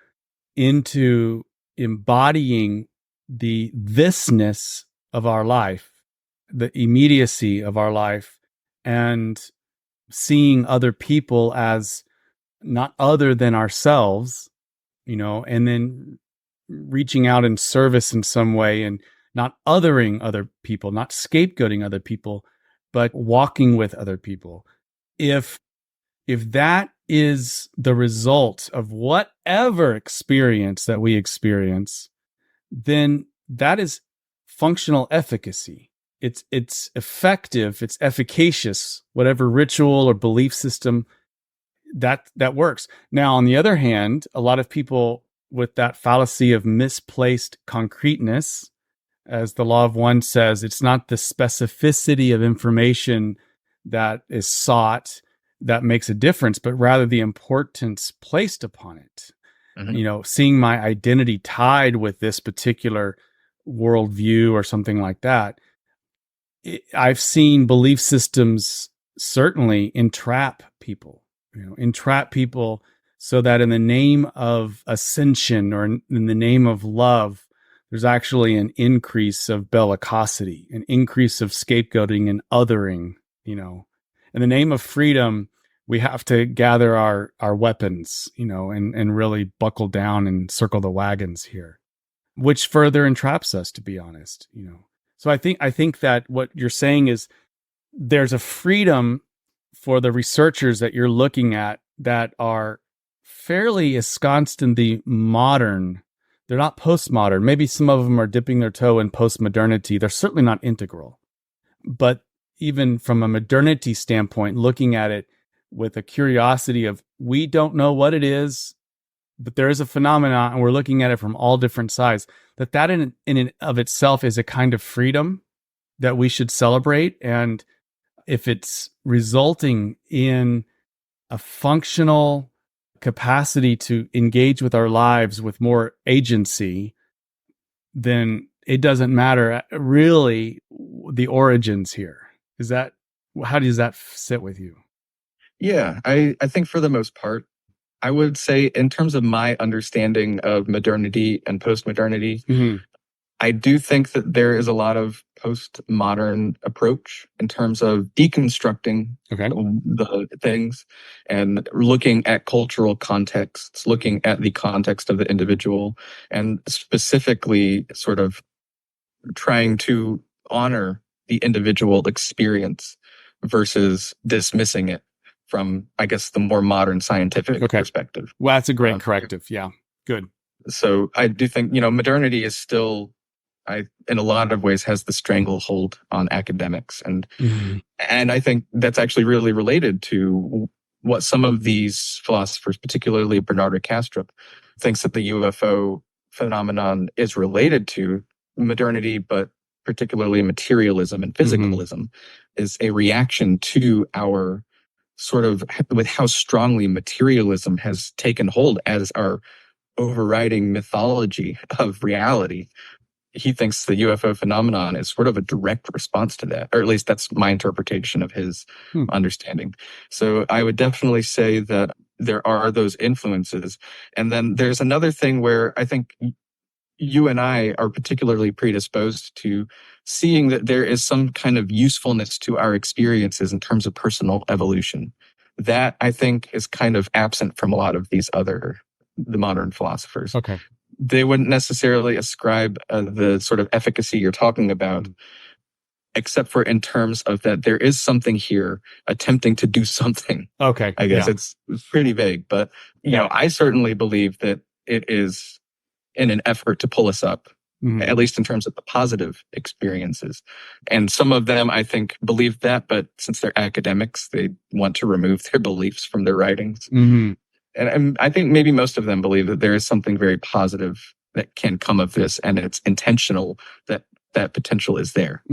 into embodying the thisness of our life, the immediacy of our life, and seeing other people as not other than ourselves, and then reaching out in service in some way, and not othering other people, not scapegoating other people, but walking with other people. If that is the result of whatever experience that we experience, then that is functional efficacy. It's effective, it's efficacious, whatever ritual or belief system that works. Now, on the other hand, a lot of people with that fallacy of misplaced concreteness, as the Law of One says, it's not the specificity of information that is sought that makes a difference, but rather the importance placed upon it. Seeing my identity tied with this particular worldview or something like that. I've seen belief systems certainly entrap people, so that in the name of ascension or in the name of love, there's actually an increase of bellicosity, an increase of scapegoating and othering. In the name of freedom, we have to gather our weapons, and really buckle down and circle the wagons here, which further entraps us, to be honest. So I think that what you're saying is there's a freedom for the researchers that you're looking at that are fairly ensconced in the modern. They're not postmodern. Maybe some of them are dipping their toe in postmodernity. They're certainly not integral. But even from a modernity standpoint, looking at it with a curiosity of, we don't know what it is, but there is a phenomenon and we're looking at it from all different sides, that in and of itself is a kind of freedom that we should celebrate. And if it's resulting in a functional capacity to engage with our lives with more agency, then it doesn't matter really the origins here. How does that sit with you? Yeah, I think for the most part, I would say in terms of my understanding of modernity and postmodernity, Mm-hmm. I do think that there is a lot of postmodern approach in terms of deconstructing the things and looking at cultural contexts, looking at the context of the individual, and specifically sort of trying to honor the individual experience versus dismissing it from, I guess, the more modern scientific perspective. Well, that's a great corrective. Yeah, good. So I do think, modernity is still, in a lot of ways, has the stranglehold on academics. And I think that's actually really related to what some of these philosophers, particularly Bernardo Kastrup, thinks that the UFO phenomenon is related to modernity, but particularly materialism and physicalism, is a reaction to our sort of, with how strongly materialism has taken hold as our overriding mythology of reality. He thinks the UFO phenomenon is sort of a direct response to that, or at least that's my interpretation of his understanding. So I would definitely say that there are those influences. And then there's another thing where I think you and I are particularly predisposed to seeing that there is some kind of usefulness to our experiences in terms of personal evolution. That, I think, is kind of absent from a lot of the modern philosophers. Okay. They wouldn't necessarily ascribe the sort of efficacy you're talking about, except for in terms of that there is something here attempting to do something. Okay. I guess it's pretty vague, but I certainly believe that it is in an effort to pull us up, at least in terms of the positive experiences. And some of them, I think, believe that, but since they're academics, they want to remove their beliefs from their writings. And I think maybe most of them believe that there is something very positive that can come of this, and it's intentional that potential is there.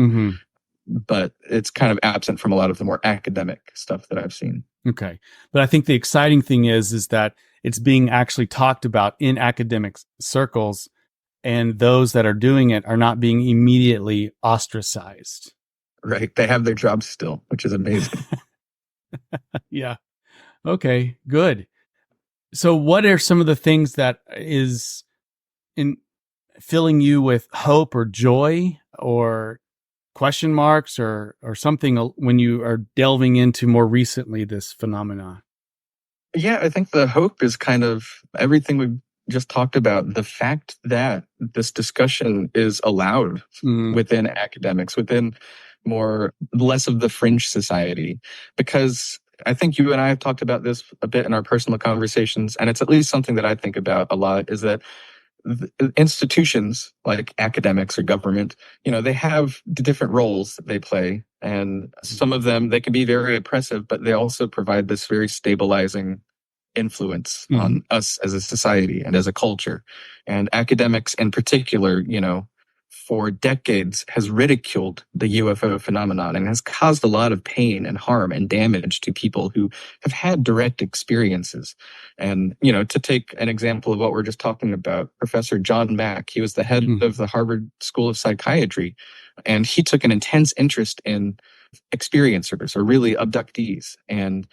But it's kind of absent from a lot of the more academic stuff that I've seen. Okay. But I think the exciting thing is that it's being actually talked about in academic circles, and those that are doing it are not being immediately ostracized. Right. They have their jobs still, which is amazing. Yeah. Okay, good. So what are some of the things that is in filling you with hope or joy or question marks or something when you are delving into more recently this phenomenon? Yeah, I think the hope is kind of everything we've just talked about. The fact that this discussion is allowed within academics, within less of the fringe society, because I think you and I have talked about this a bit in our personal conversations, and it's at least something that I think about a lot, is that institutions like academics or government, they have different roles that they play. And some of them, they can be very oppressive, but they also provide this very stabilizing influence on us as a society and as a culture. And academics in particular, for decades has ridiculed the UFO phenomenon and has caused a lot of pain and harm and damage to people who have had direct experiences. And, to take an example of what we're just talking about, Professor John Mack, he was the head of the Harvard School of Psychiatry, and he took an intense interest in experiencers, or really abductees. And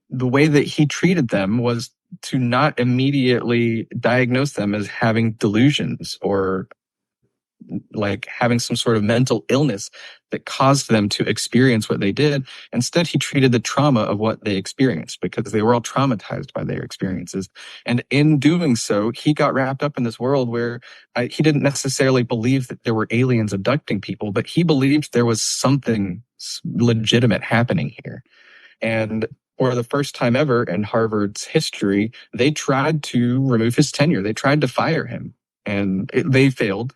the way that he treated them was to not immediately diagnose them as having delusions or like having some sort of mental illness that caused them to experience what they did. Instead, he treated the trauma of what they experienced because they were all traumatized by their experiences. And in doing so, he got wrapped up in this world where he didn't necessarily believe that there were aliens abducting people, but he believed there was something legitimate happening here. And for the first time ever in Harvard's history, they tried to remove his tenure. They tried to fire him, and they failed,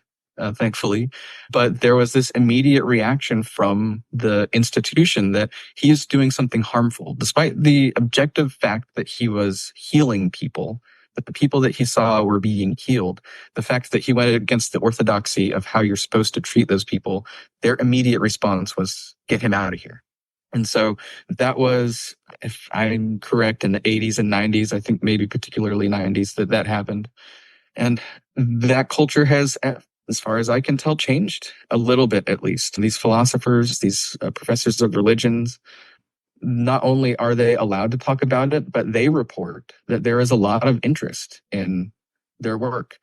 thankfully. But there was this immediate reaction from the institution that he is doing something harmful, despite the objective fact that he was healing people, that the people that he saw were being healed. The fact that he went against the orthodoxy of how you're supposed to treat those people, their immediate response was, get him out of here. And so that was, if I'm correct, in the 80s and 90s, I think maybe particularly 90s, that happened. And that culture has, as far as I can tell, changed a little bit, at least. These philosophers, these professors of religions, not only are they allowed to talk about it, but they report that there is a lot of interest in their work.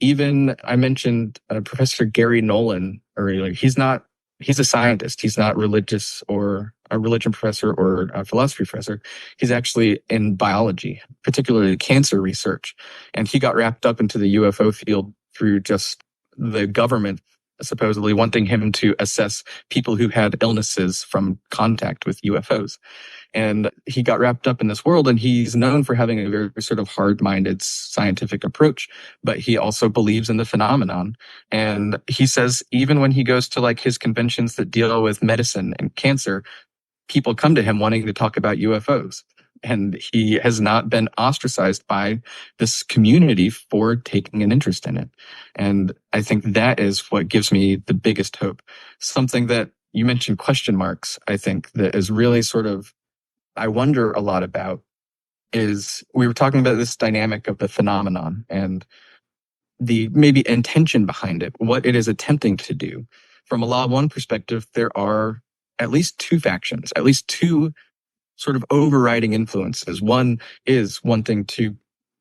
Even I mentioned Professor Gary Nolan earlier. He's a scientist. He's not religious or a religion professor or a philosophy professor. He's actually in biology, particularly cancer research. And he got wrapped up into the UFO field through just the government supposedly wanting him to assess people who had illnesses from contact with UFOs. And he got wrapped up in this world, and he's known for having a very sort of hard-minded scientific approach, but he also believes in the phenomenon. And he says even when he goes to like his conventions that deal with medicine and cancer, people come to him wanting to talk about UFOs. And he has not been ostracized by this community for taking an interest in it. And I think that is what gives me the biggest hope. Something that you mentioned, question marks, I think that is really sort of, I wonder a lot about, is we were talking about this dynamic of the phenomenon and the maybe intention behind it, what it is attempting to do. From a Law of One perspective, there are at least two factions, at least two sort of overriding influences. One is wanting to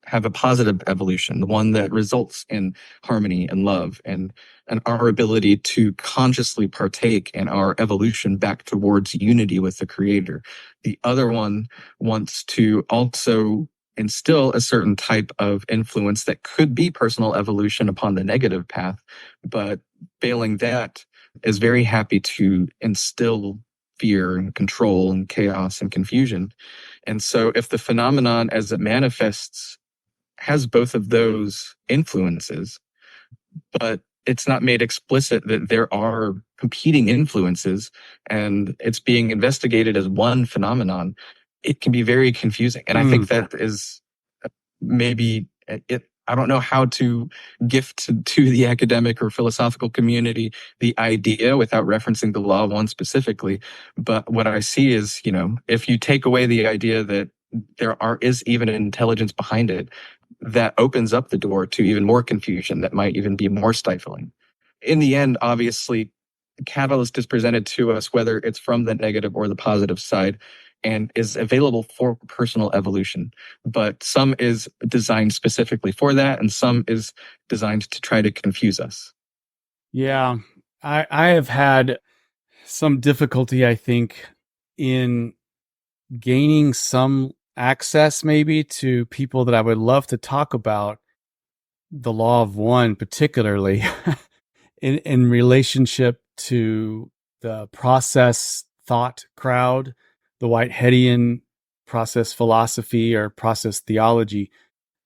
have a positive evolution, the one that results in harmony and love and our ability to consciously partake in our evolution back towards unity with the Creator. The other one wants to also instill a certain type of influence that could be personal evolution upon the negative path, but failing that is very happy to instill fear and control and chaos and confusion. And so if the phenomenon as it manifests has both of those influences, but it's not made explicit that there are competing influences and it's being investigated as one phenomenon, it can be very confusing. And I think that is maybe it. I don't know how to gift to the academic or philosophical community the idea without referencing the Law of One specifically. But what I see is, if you take away the idea that is even an intelligence behind it, that opens up the door to even more confusion that might even be more stifling. In the end, obviously, the catalyst is presented to us, whether it's from the negative or the positive side, and is available for personal evolution. But some is designed specifically for that, and some is designed to try to confuse us. Yeah, I have had some difficulty, I think, in gaining some access maybe to people that I would love to talk about the Law of One, particularly in relationship to the process thought crowd, the Whiteheadian process philosophy or process theology.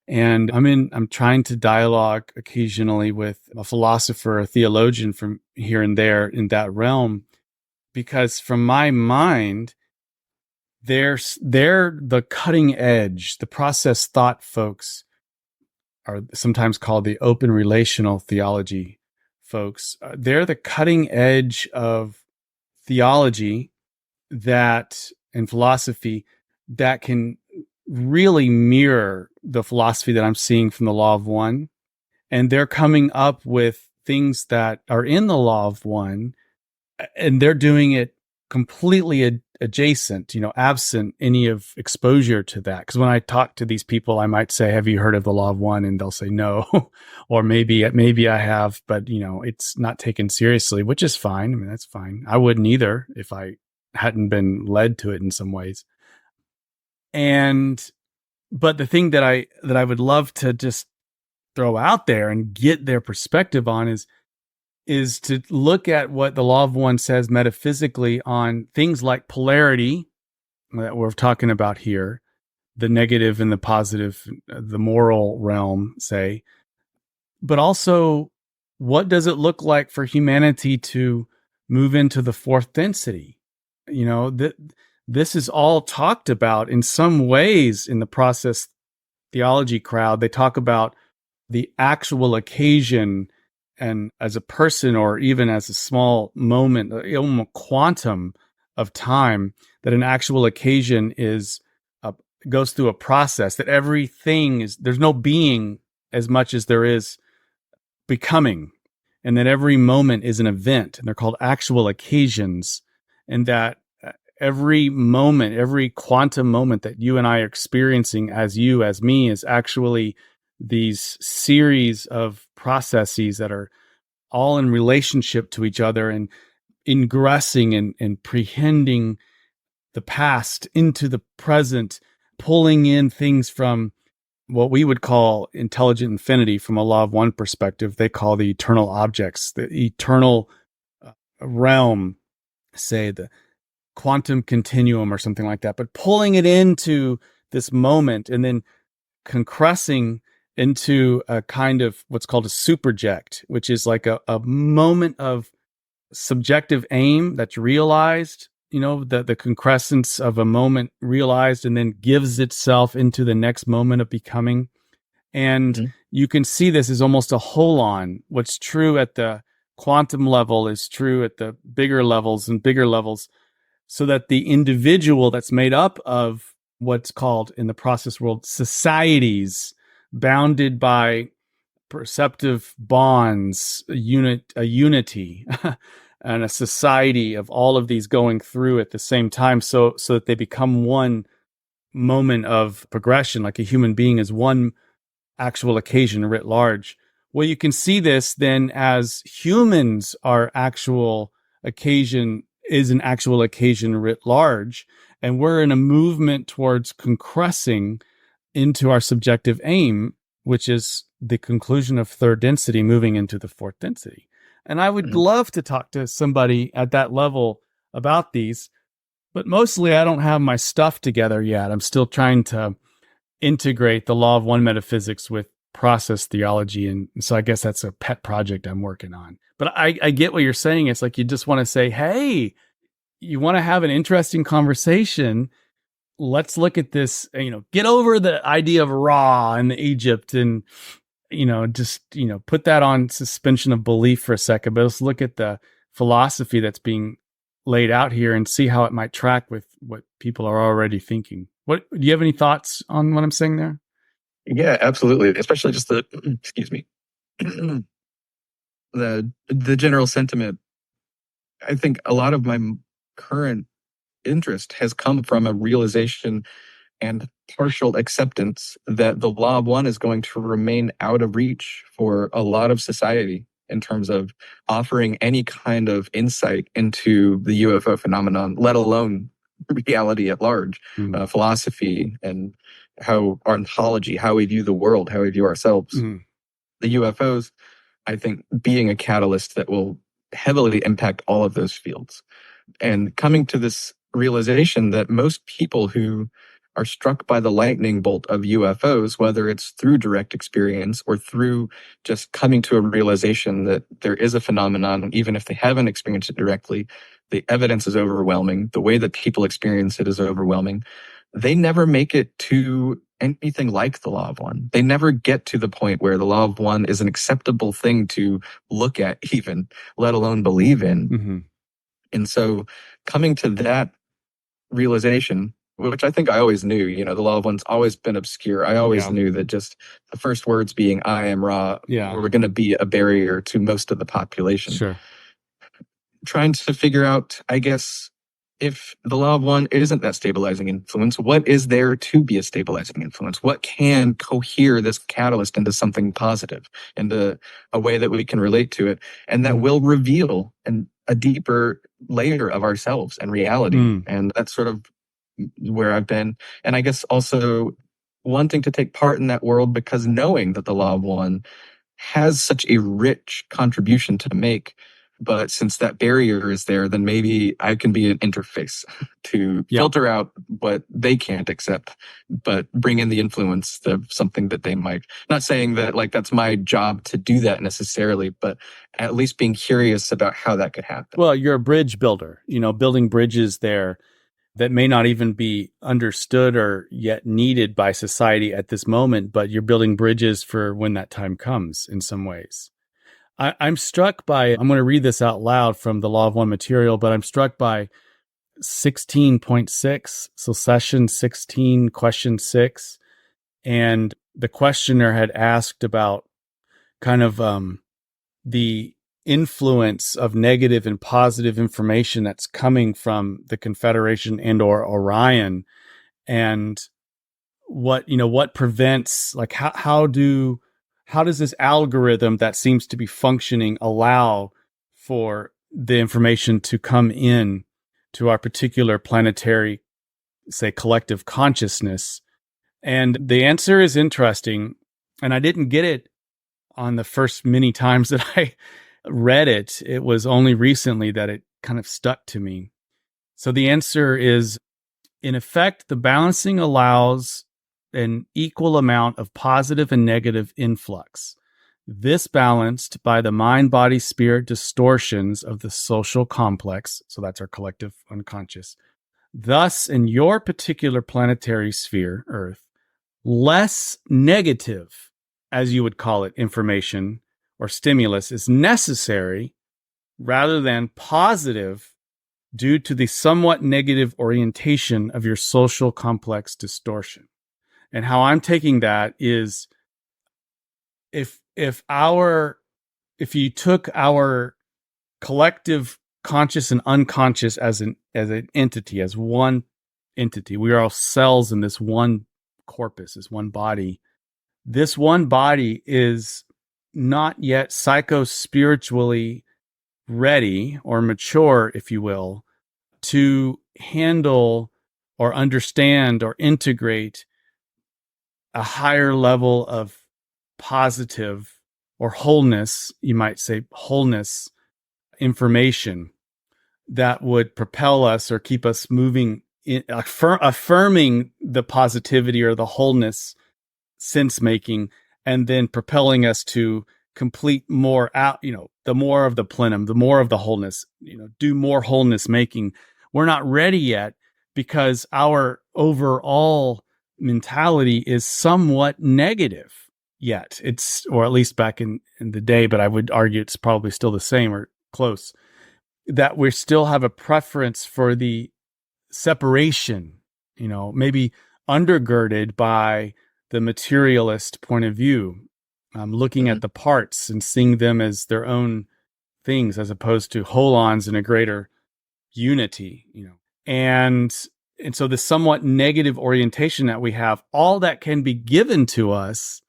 And I'm trying to dialogue occasionally with a philosopher, a theologian from here and there in that realm, because from my mind, they're the cutting edge. The process thought folks are sometimes called the open relational theology folks. They're the cutting edge of theology and philosophy that can really mirror the philosophy that I'm seeing from the Law of One. And they're coming up with things that are in the Law of One, and they're doing it completely adjacent, absent any of exposure to that. Because when I talk to these people, I might say, have you heard of the law of one? And they'll say no. Or maybe I have, but it's not taken seriously, which is fine. I mean, that's fine. I wouldn't either if I hadn't been led to it in some ways. But the thing that I would love to just throw out there and get their perspective on is to look at what the law of one says metaphysically on things like polarity that we're talking about here, the negative and the positive, the moral realm, say, but also what does it look like for humanity to move into the fourth density? This is all talked about in some ways in the process theology crowd. They talk about the actual occasion, and as a person or even as a small moment, a quantum of time, that an actual occasion goes through a process, that everything there's no being as much as there is becoming, and that every moment is an event, and they're called actual occasions, and that every moment, every quantum moment that you and I are experiencing as you, as me, is actually these series of processes that are all in relationship to each other and ingressing and prehending the past into the present, pulling in things from what we would call intelligent infinity from a law of one perspective. They call the eternal objects, the eternal realm, say the quantum continuum or something like that, but pulling it into this moment and then compressing into a kind of what's called a superject, which is like a moment of subjective aim that's realized, the concrescence of a moment realized and then gives itself into the next moment of becoming. And you can see this as almost a holon. What's true at the quantum level is true at the bigger levels and bigger levels, so that the individual that's made up of what's called in the process world societies, bounded by perceptive bonds, a unity, and a society of all of these going through at the same time, so that they become one moment of progression, like a human being is one actual occasion writ large. Well, you can see this then as humans are actual occasion, is an actual occasion writ large, and we're in a movement towards compressing into our subjective aim, which is the conclusion of third density moving into the fourth density. And I would love to talk to somebody at that level about these, but mostly I don't have my stuff together yet. I'm still trying to integrate the law of one metaphysics with process theology. And so I guess that's a pet project I'm working on. But I get what you're saying. It's like you just want to say, hey, you want to have an interesting conversation. Let's look at this, get over the idea of Ra and Egypt and, just, put that on suspension of belief for a second. But let's look at the philosophy that's being laid out here and see how it might track with what people are already thinking. Do you have any thoughts on what I'm saying there? Yeah, absolutely. Especially just the, excuse me, the general sentiment. I think a lot of my current interest has come from a realization and partial acceptance that the law of one is going to remain out of reach for a lot of society in terms of offering any kind of insight into the UFO phenomenon, let alone reality at large, philosophy and how our ontology, how we view the world, how we view ourselves. The UFOs, I think, being a catalyst that will heavily impact all of those fields. And coming to this realization that most people who are struck by the lightning bolt of UFOs, whether it's through direct experience or through just coming to a realization that there is a phenomenon, even if they haven't experienced it directly, the evidence is overwhelming. The way that people experience it is overwhelming. They never make it to anything like the law of one. They never get to the point where the law of one is an acceptable thing to look at, even, let alone believe in. And so coming to that realization, which I think I always knew, the law of one's always been obscure. I always knew that just the first words being I am Ra were going to be a barrier to most of the population. Sure. Trying to figure out, I guess, if the law of one isn't that stabilizing influence, what is there to be a stabilizing influence? What can cohere this catalyst into something positive, into a way that we can relate to it, and that will reveal a deeper layer of ourselves and reality? And that's sort of where I've been. And I guess also wanting to take part in that world, because knowing that the law of one has such a rich contribution to make. But since that barrier is there, then maybe I can be an interface to filter out what they can't accept, but bring in the influence of something that they might. Not saying that like that's my job to do that necessarily, but at least being curious about how that could happen. Well, you're a bridge builder, building bridges there that may not even be understood or yet needed by society at this moment, but you're building bridges for when that time comes in some ways. I'm struck by, I'm going to read this out loud from the Law of One material, but I'm struck by 16.6, so session 16, question 6. And the questioner had asked about kind of the influence of negative and positive information that's coming from the Confederation and or Orion, and what prevents, like how does this algorithm that seems to be functioning allow for the information to come in to our particular planetary, say, collective consciousness? And the answer is interesting, and I didn't get it on the first many times that I read it. It was only recently that it kind of stuck to me. So the answer is, in effect, the balancing allows an equal amount of positive and negative influx. This balanced by the mind-body-spirit distortions of the social complex, so that's our collective unconscious. Thus, in your particular planetary sphere, Earth, less negative, as you would call it, information or stimulus is necessary rather than positive due to the somewhat negative orientation of your social complex distortion. And how I'm taking that is if you took our collective conscious and unconscious as an entity, as one entity, we are all cells in this one corpus, this one body. This one body is not yet psycho-spiritually ready or mature, if you will, to handle or understand or integrate a higher level of positive or wholeness, you might say wholeness information that would propel us or keep us moving, affirming the positivity or the wholeness sense making, and then propelling us to complete more out, the more of the plenum, the more of the wholeness, do more wholeness making. We're not ready yet because our overall mentality is somewhat negative yet. It's, or at least back in the day, but I would argue it's probably still the same or close, that we still have a preference for the separation, maybe undergirded by the materialist point of view, looking at the parts and seeing them as their own things as opposed to holons in a greater unity, And so the somewhat negative orientation that we have, all that can be given to us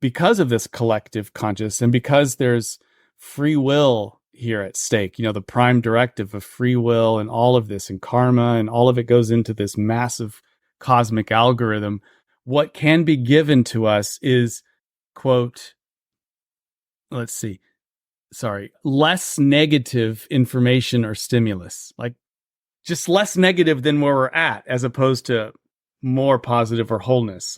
because of this collective conscious and because there's free will here at stake, the prime directive of free will and all of this and karma and all of it goes into this massive cosmic algorithm. What can be given to us is, quote, less negative information or stimulus, like just less negative than where we're at, as opposed to more positive or wholeness.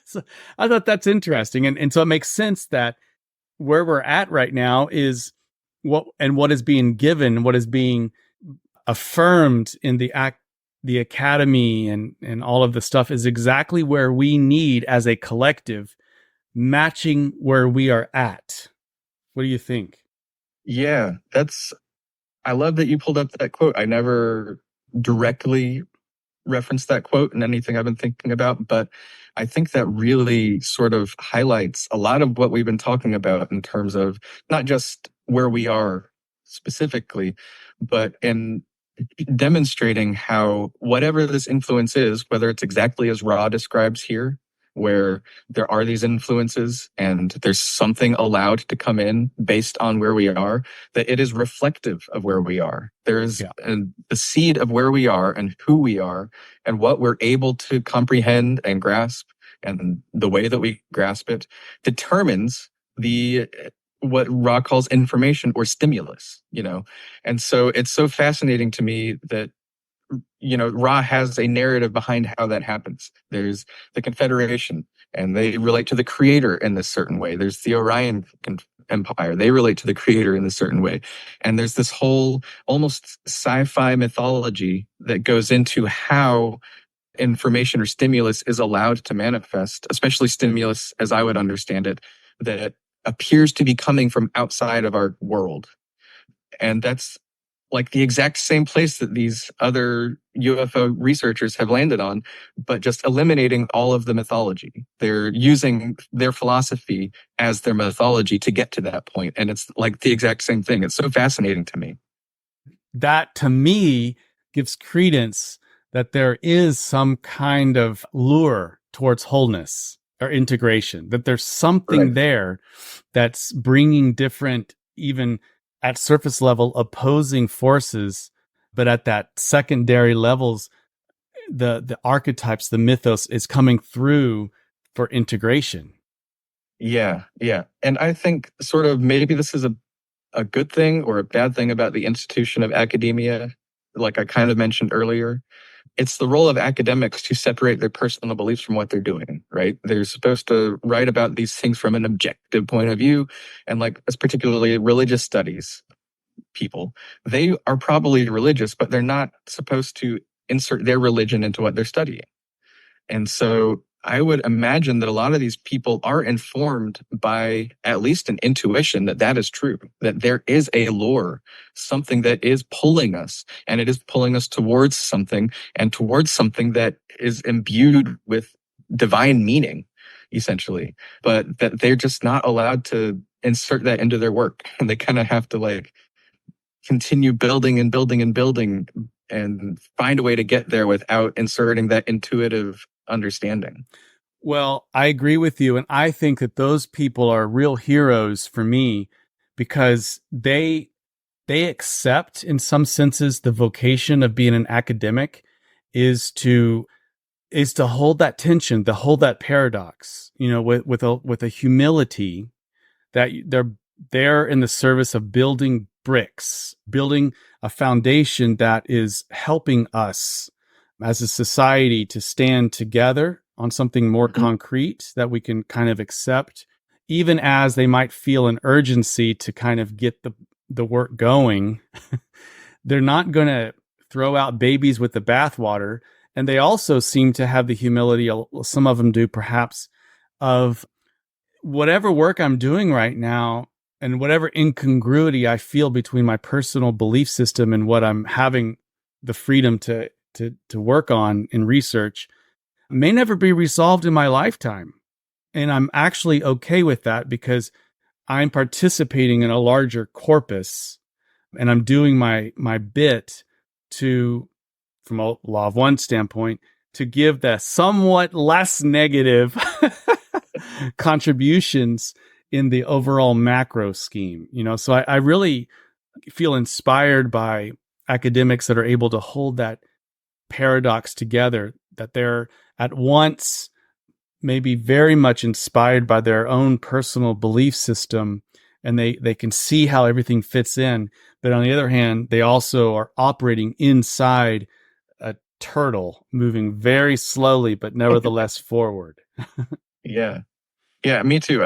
So I thought that's interesting. And so it makes sense that where we're at right now is what is being given, what is being affirmed in the academy and all of the stuff is exactly where we need as a collective, matching where we are at. What do you think? Yeah, I love that you pulled up that quote. I never directly referenced that quote in anything I've been thinking about, but I think that really sort of highlights a lot of what we've been talking about in terms of not just where we are specifically, but in demonstrating how whatever this influence is, whether it's exactly as Ra describes here, where there are these influences and there's something allowed to come in based on where we are, that it is reflective of where we are. There's the seed of where we are and who we are and what we're able to comprehend and grasp, and the way that we grasp it determines the what Ra calls information or stimulus, And so it's so fascinating to me that, Ra has a narrative behind how that happens. There's the Confederation, and they relate to the creator in this certain way. There's the Orion Empire. They relate to the creator in a certain way. And there's this whole almost sci-fi mythology that goes into how information or stimulus is allowed to manifest, especially stimulus as I would understand it, that appears to be coming from outside of our world. And that's like the exact same place that these other UFO researchers have landed on, but just eliminating all of the mythology. They're using their philosophy as their mythology to get to that point. And it's like the exact same thing. It's so fascinating to me. That, to me, gives credence that there is some kind of lure towards wholeness or integration, that there's something there that's bringing different, even at surface level, opposing forces, but at that secondary levels, the archetypes, the mythos is coming through for integration. Yeah. And I think sort of maybe this is a good thing or a bad thing about the institution of academia, like I kind of mentioned earlier. It's the role of academics to separate their personal beliefs from what they're doing, right? They're supposed to write about these things from an objective point of view. And like, as particularly religious studies people, they are probably religious, but they're not supposed to insert their religion into what they're studying. And so I would imagine that a lot of these people are informed by at least an intuition that that is true, that there is a lore, something that is pulling us, and it is pulling us towards something and towards something that is imbued with divine meaning, essentially, but that they're just not allowed to insert that into their work. And they kind of have to like continue building and building and building and find a way to get there without inserting that intuitive understanding. Well, I agree with you. And I think that those people are real heroes for me because they accept, in some senses, the vocation of being an academic is to hold that tension, to hold that paradox, with a humility that they're there in the service of building bricks, building a foundation that is helping us as a society to stand together on something more concrete that we can kind of accept, even as they might feel an urgency to kind of get the work going. They're not going to throw out babies with the bathwater. And they also seem to have the humility, some of them do perhaps, of whatever work I'm doing right now and whatever incongruity I feel between my personal belief system and what I'm having the freedom to work on in research may never be resolved in my lifetime. And I'm actually okay with that because I'm participating in a larger corpus and I'm doing my bit to, from a law of one standpoint, to give the somewhat less negative contributions in the overall macro scheme. So I really feel inspired by academics that are able to hold that paradox together, that they're at once maybe very much inspired by their own personal belief system, and they can see how everything fits in. But on the other hand, they also are operating inside a turtle, moving very slowly, but nevertheless forward. Yeah, me too.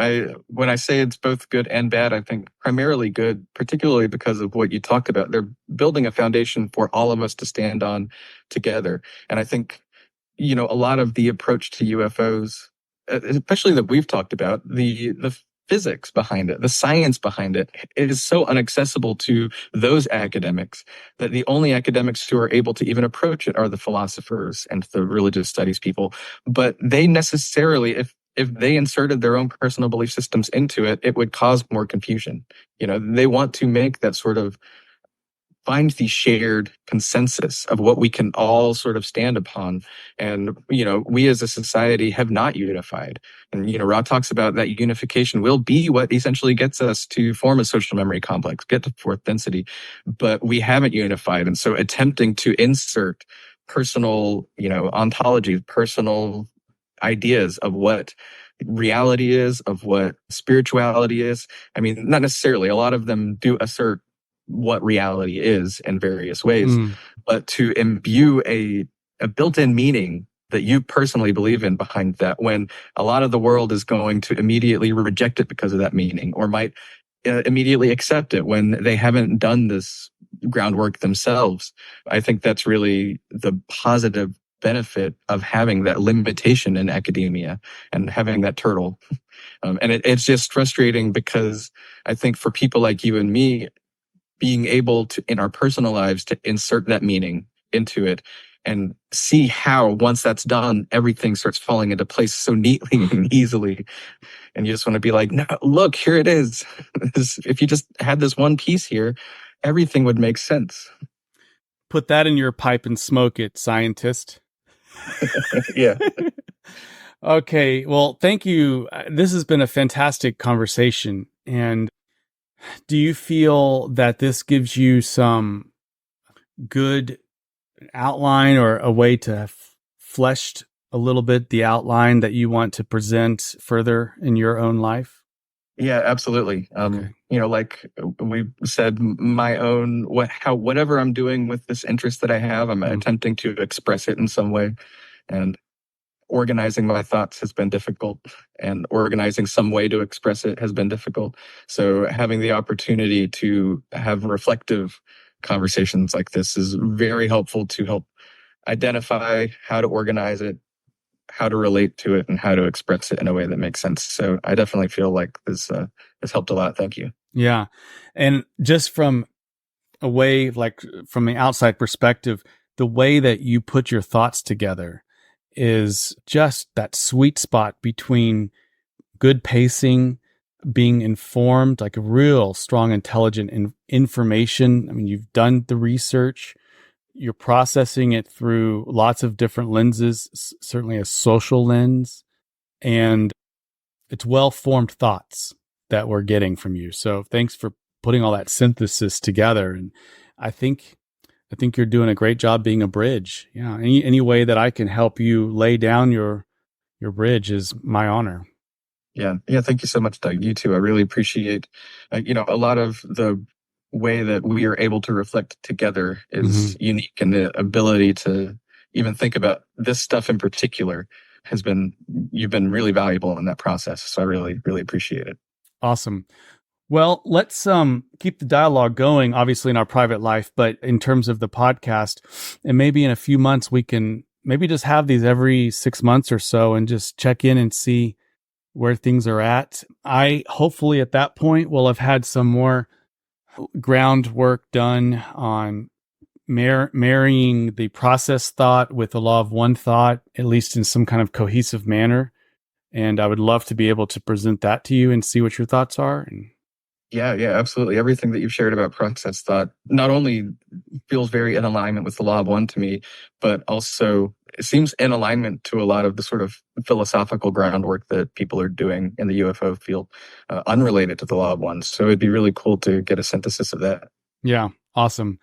When I say it's both good and bad, I think primarily good, particularly because of what you talked about. They're building a foundation for all of us to stand on together. And I think, a lot of the approach to UFOs, especially that we've talked about, the physics behind it, the science behind it, is so inaccessible to those academics that the only academics who are able to even approach it are the philosophers and the religious studies people. But they necessarily, if they inserted their own personal belief systems into it, it would cause more confusion. They want to make that sort of find the shared consensus of what we can all sort of stand upon. And, we as a society have not unified. And, Rod talks about that unification will be what essentially gets us to form a social memory complex, get to fourth density, but we haven't unified. And so attempting to insert personal, ontology, personal ideas of what reality is, of what spirituality is. I mean, not necessarily. A lot of them do assert what reality is in various ways, but to imbue a built-in meaning that you personally believe in behind that, when a lot of the world is going to immediately reject it because of that meaning, or might immediately accept it when they haven't done this groundwork themselves. I think that's really the positive benefit of having that limitation in academia and having that turtle. And it's just frustrating because I think for people like you and me, being able to, in our personal lives, to insert that meaning into it and see how, once that's done, everything starts falling into place so neatly and easily. And you just want to be like, no, look, here it is. If you just had this one piece here, everything would make sense. Put that in your pipe and smoke it, scientist. Yeah. Okay. Well, thank you. This has been a fantastic conversation. And do you feel that this gives you some good outline or a way to have fleshed a little bit the outline that you want to present further in your own life? Yeah, absolutely. Okay. Like we said, whatever I'm doing with this interest that I have, I'm attempting to express it in some way. And organizing my thoughts has been difficult, and organizing some way to express it has been difficult. So having the opportunity to have reflective conversations like this is very helpful to help identify how to organize it, how to relate to it, and how to express it in a way that makes sense. So I definitely feel like this has helped a lot. Thank you. Yeah. And just from a way, like from the outside perspective, the way that you put your thoughts together is just that sweet spot between good pacing, being informed, like a real strong, intelligent information. I mean, you've done the research, you're processing it through lots of different lenses, certainly a social lens, and it's well-formed thoughts that we're getting from you. So thanks for putting all that synthesis together. And I think you're doing a great job being a bridge. Yeah. Any way that I can help you lay down your bridge is my honor. Yeah. Yeah. Thank you so much, Doug. You too. I really appreciate, a lot of the way that we are able to reflect together is unique, and the ability to even think about this stuff in particular you've been really valuable in that process. So I really, really appreciate it. Awesome. Well, let's keep the dialogue going, obviously in our private life, but in terms of the podcast, and maybe in a few months, we can maybe just have these every 6 months or so and just check in and see where things are at. I hopefully at that point will have had some more groundwork done on marrying the process thought with the law of one thought, at least in some kind of cohesive manner. And I would love to be able to present that to you and see what your thoughts are. And yeah, absolutely. Everything that you've shared about process thought not only feels very in alignment with the law of one to me, but also it seems in alignment to a lot of the sort of philosophical groundwork that people are doing in the UFO field, unrelated to the law of one. So it'd be really cool to get a synthesis of that. Yeah, awesome.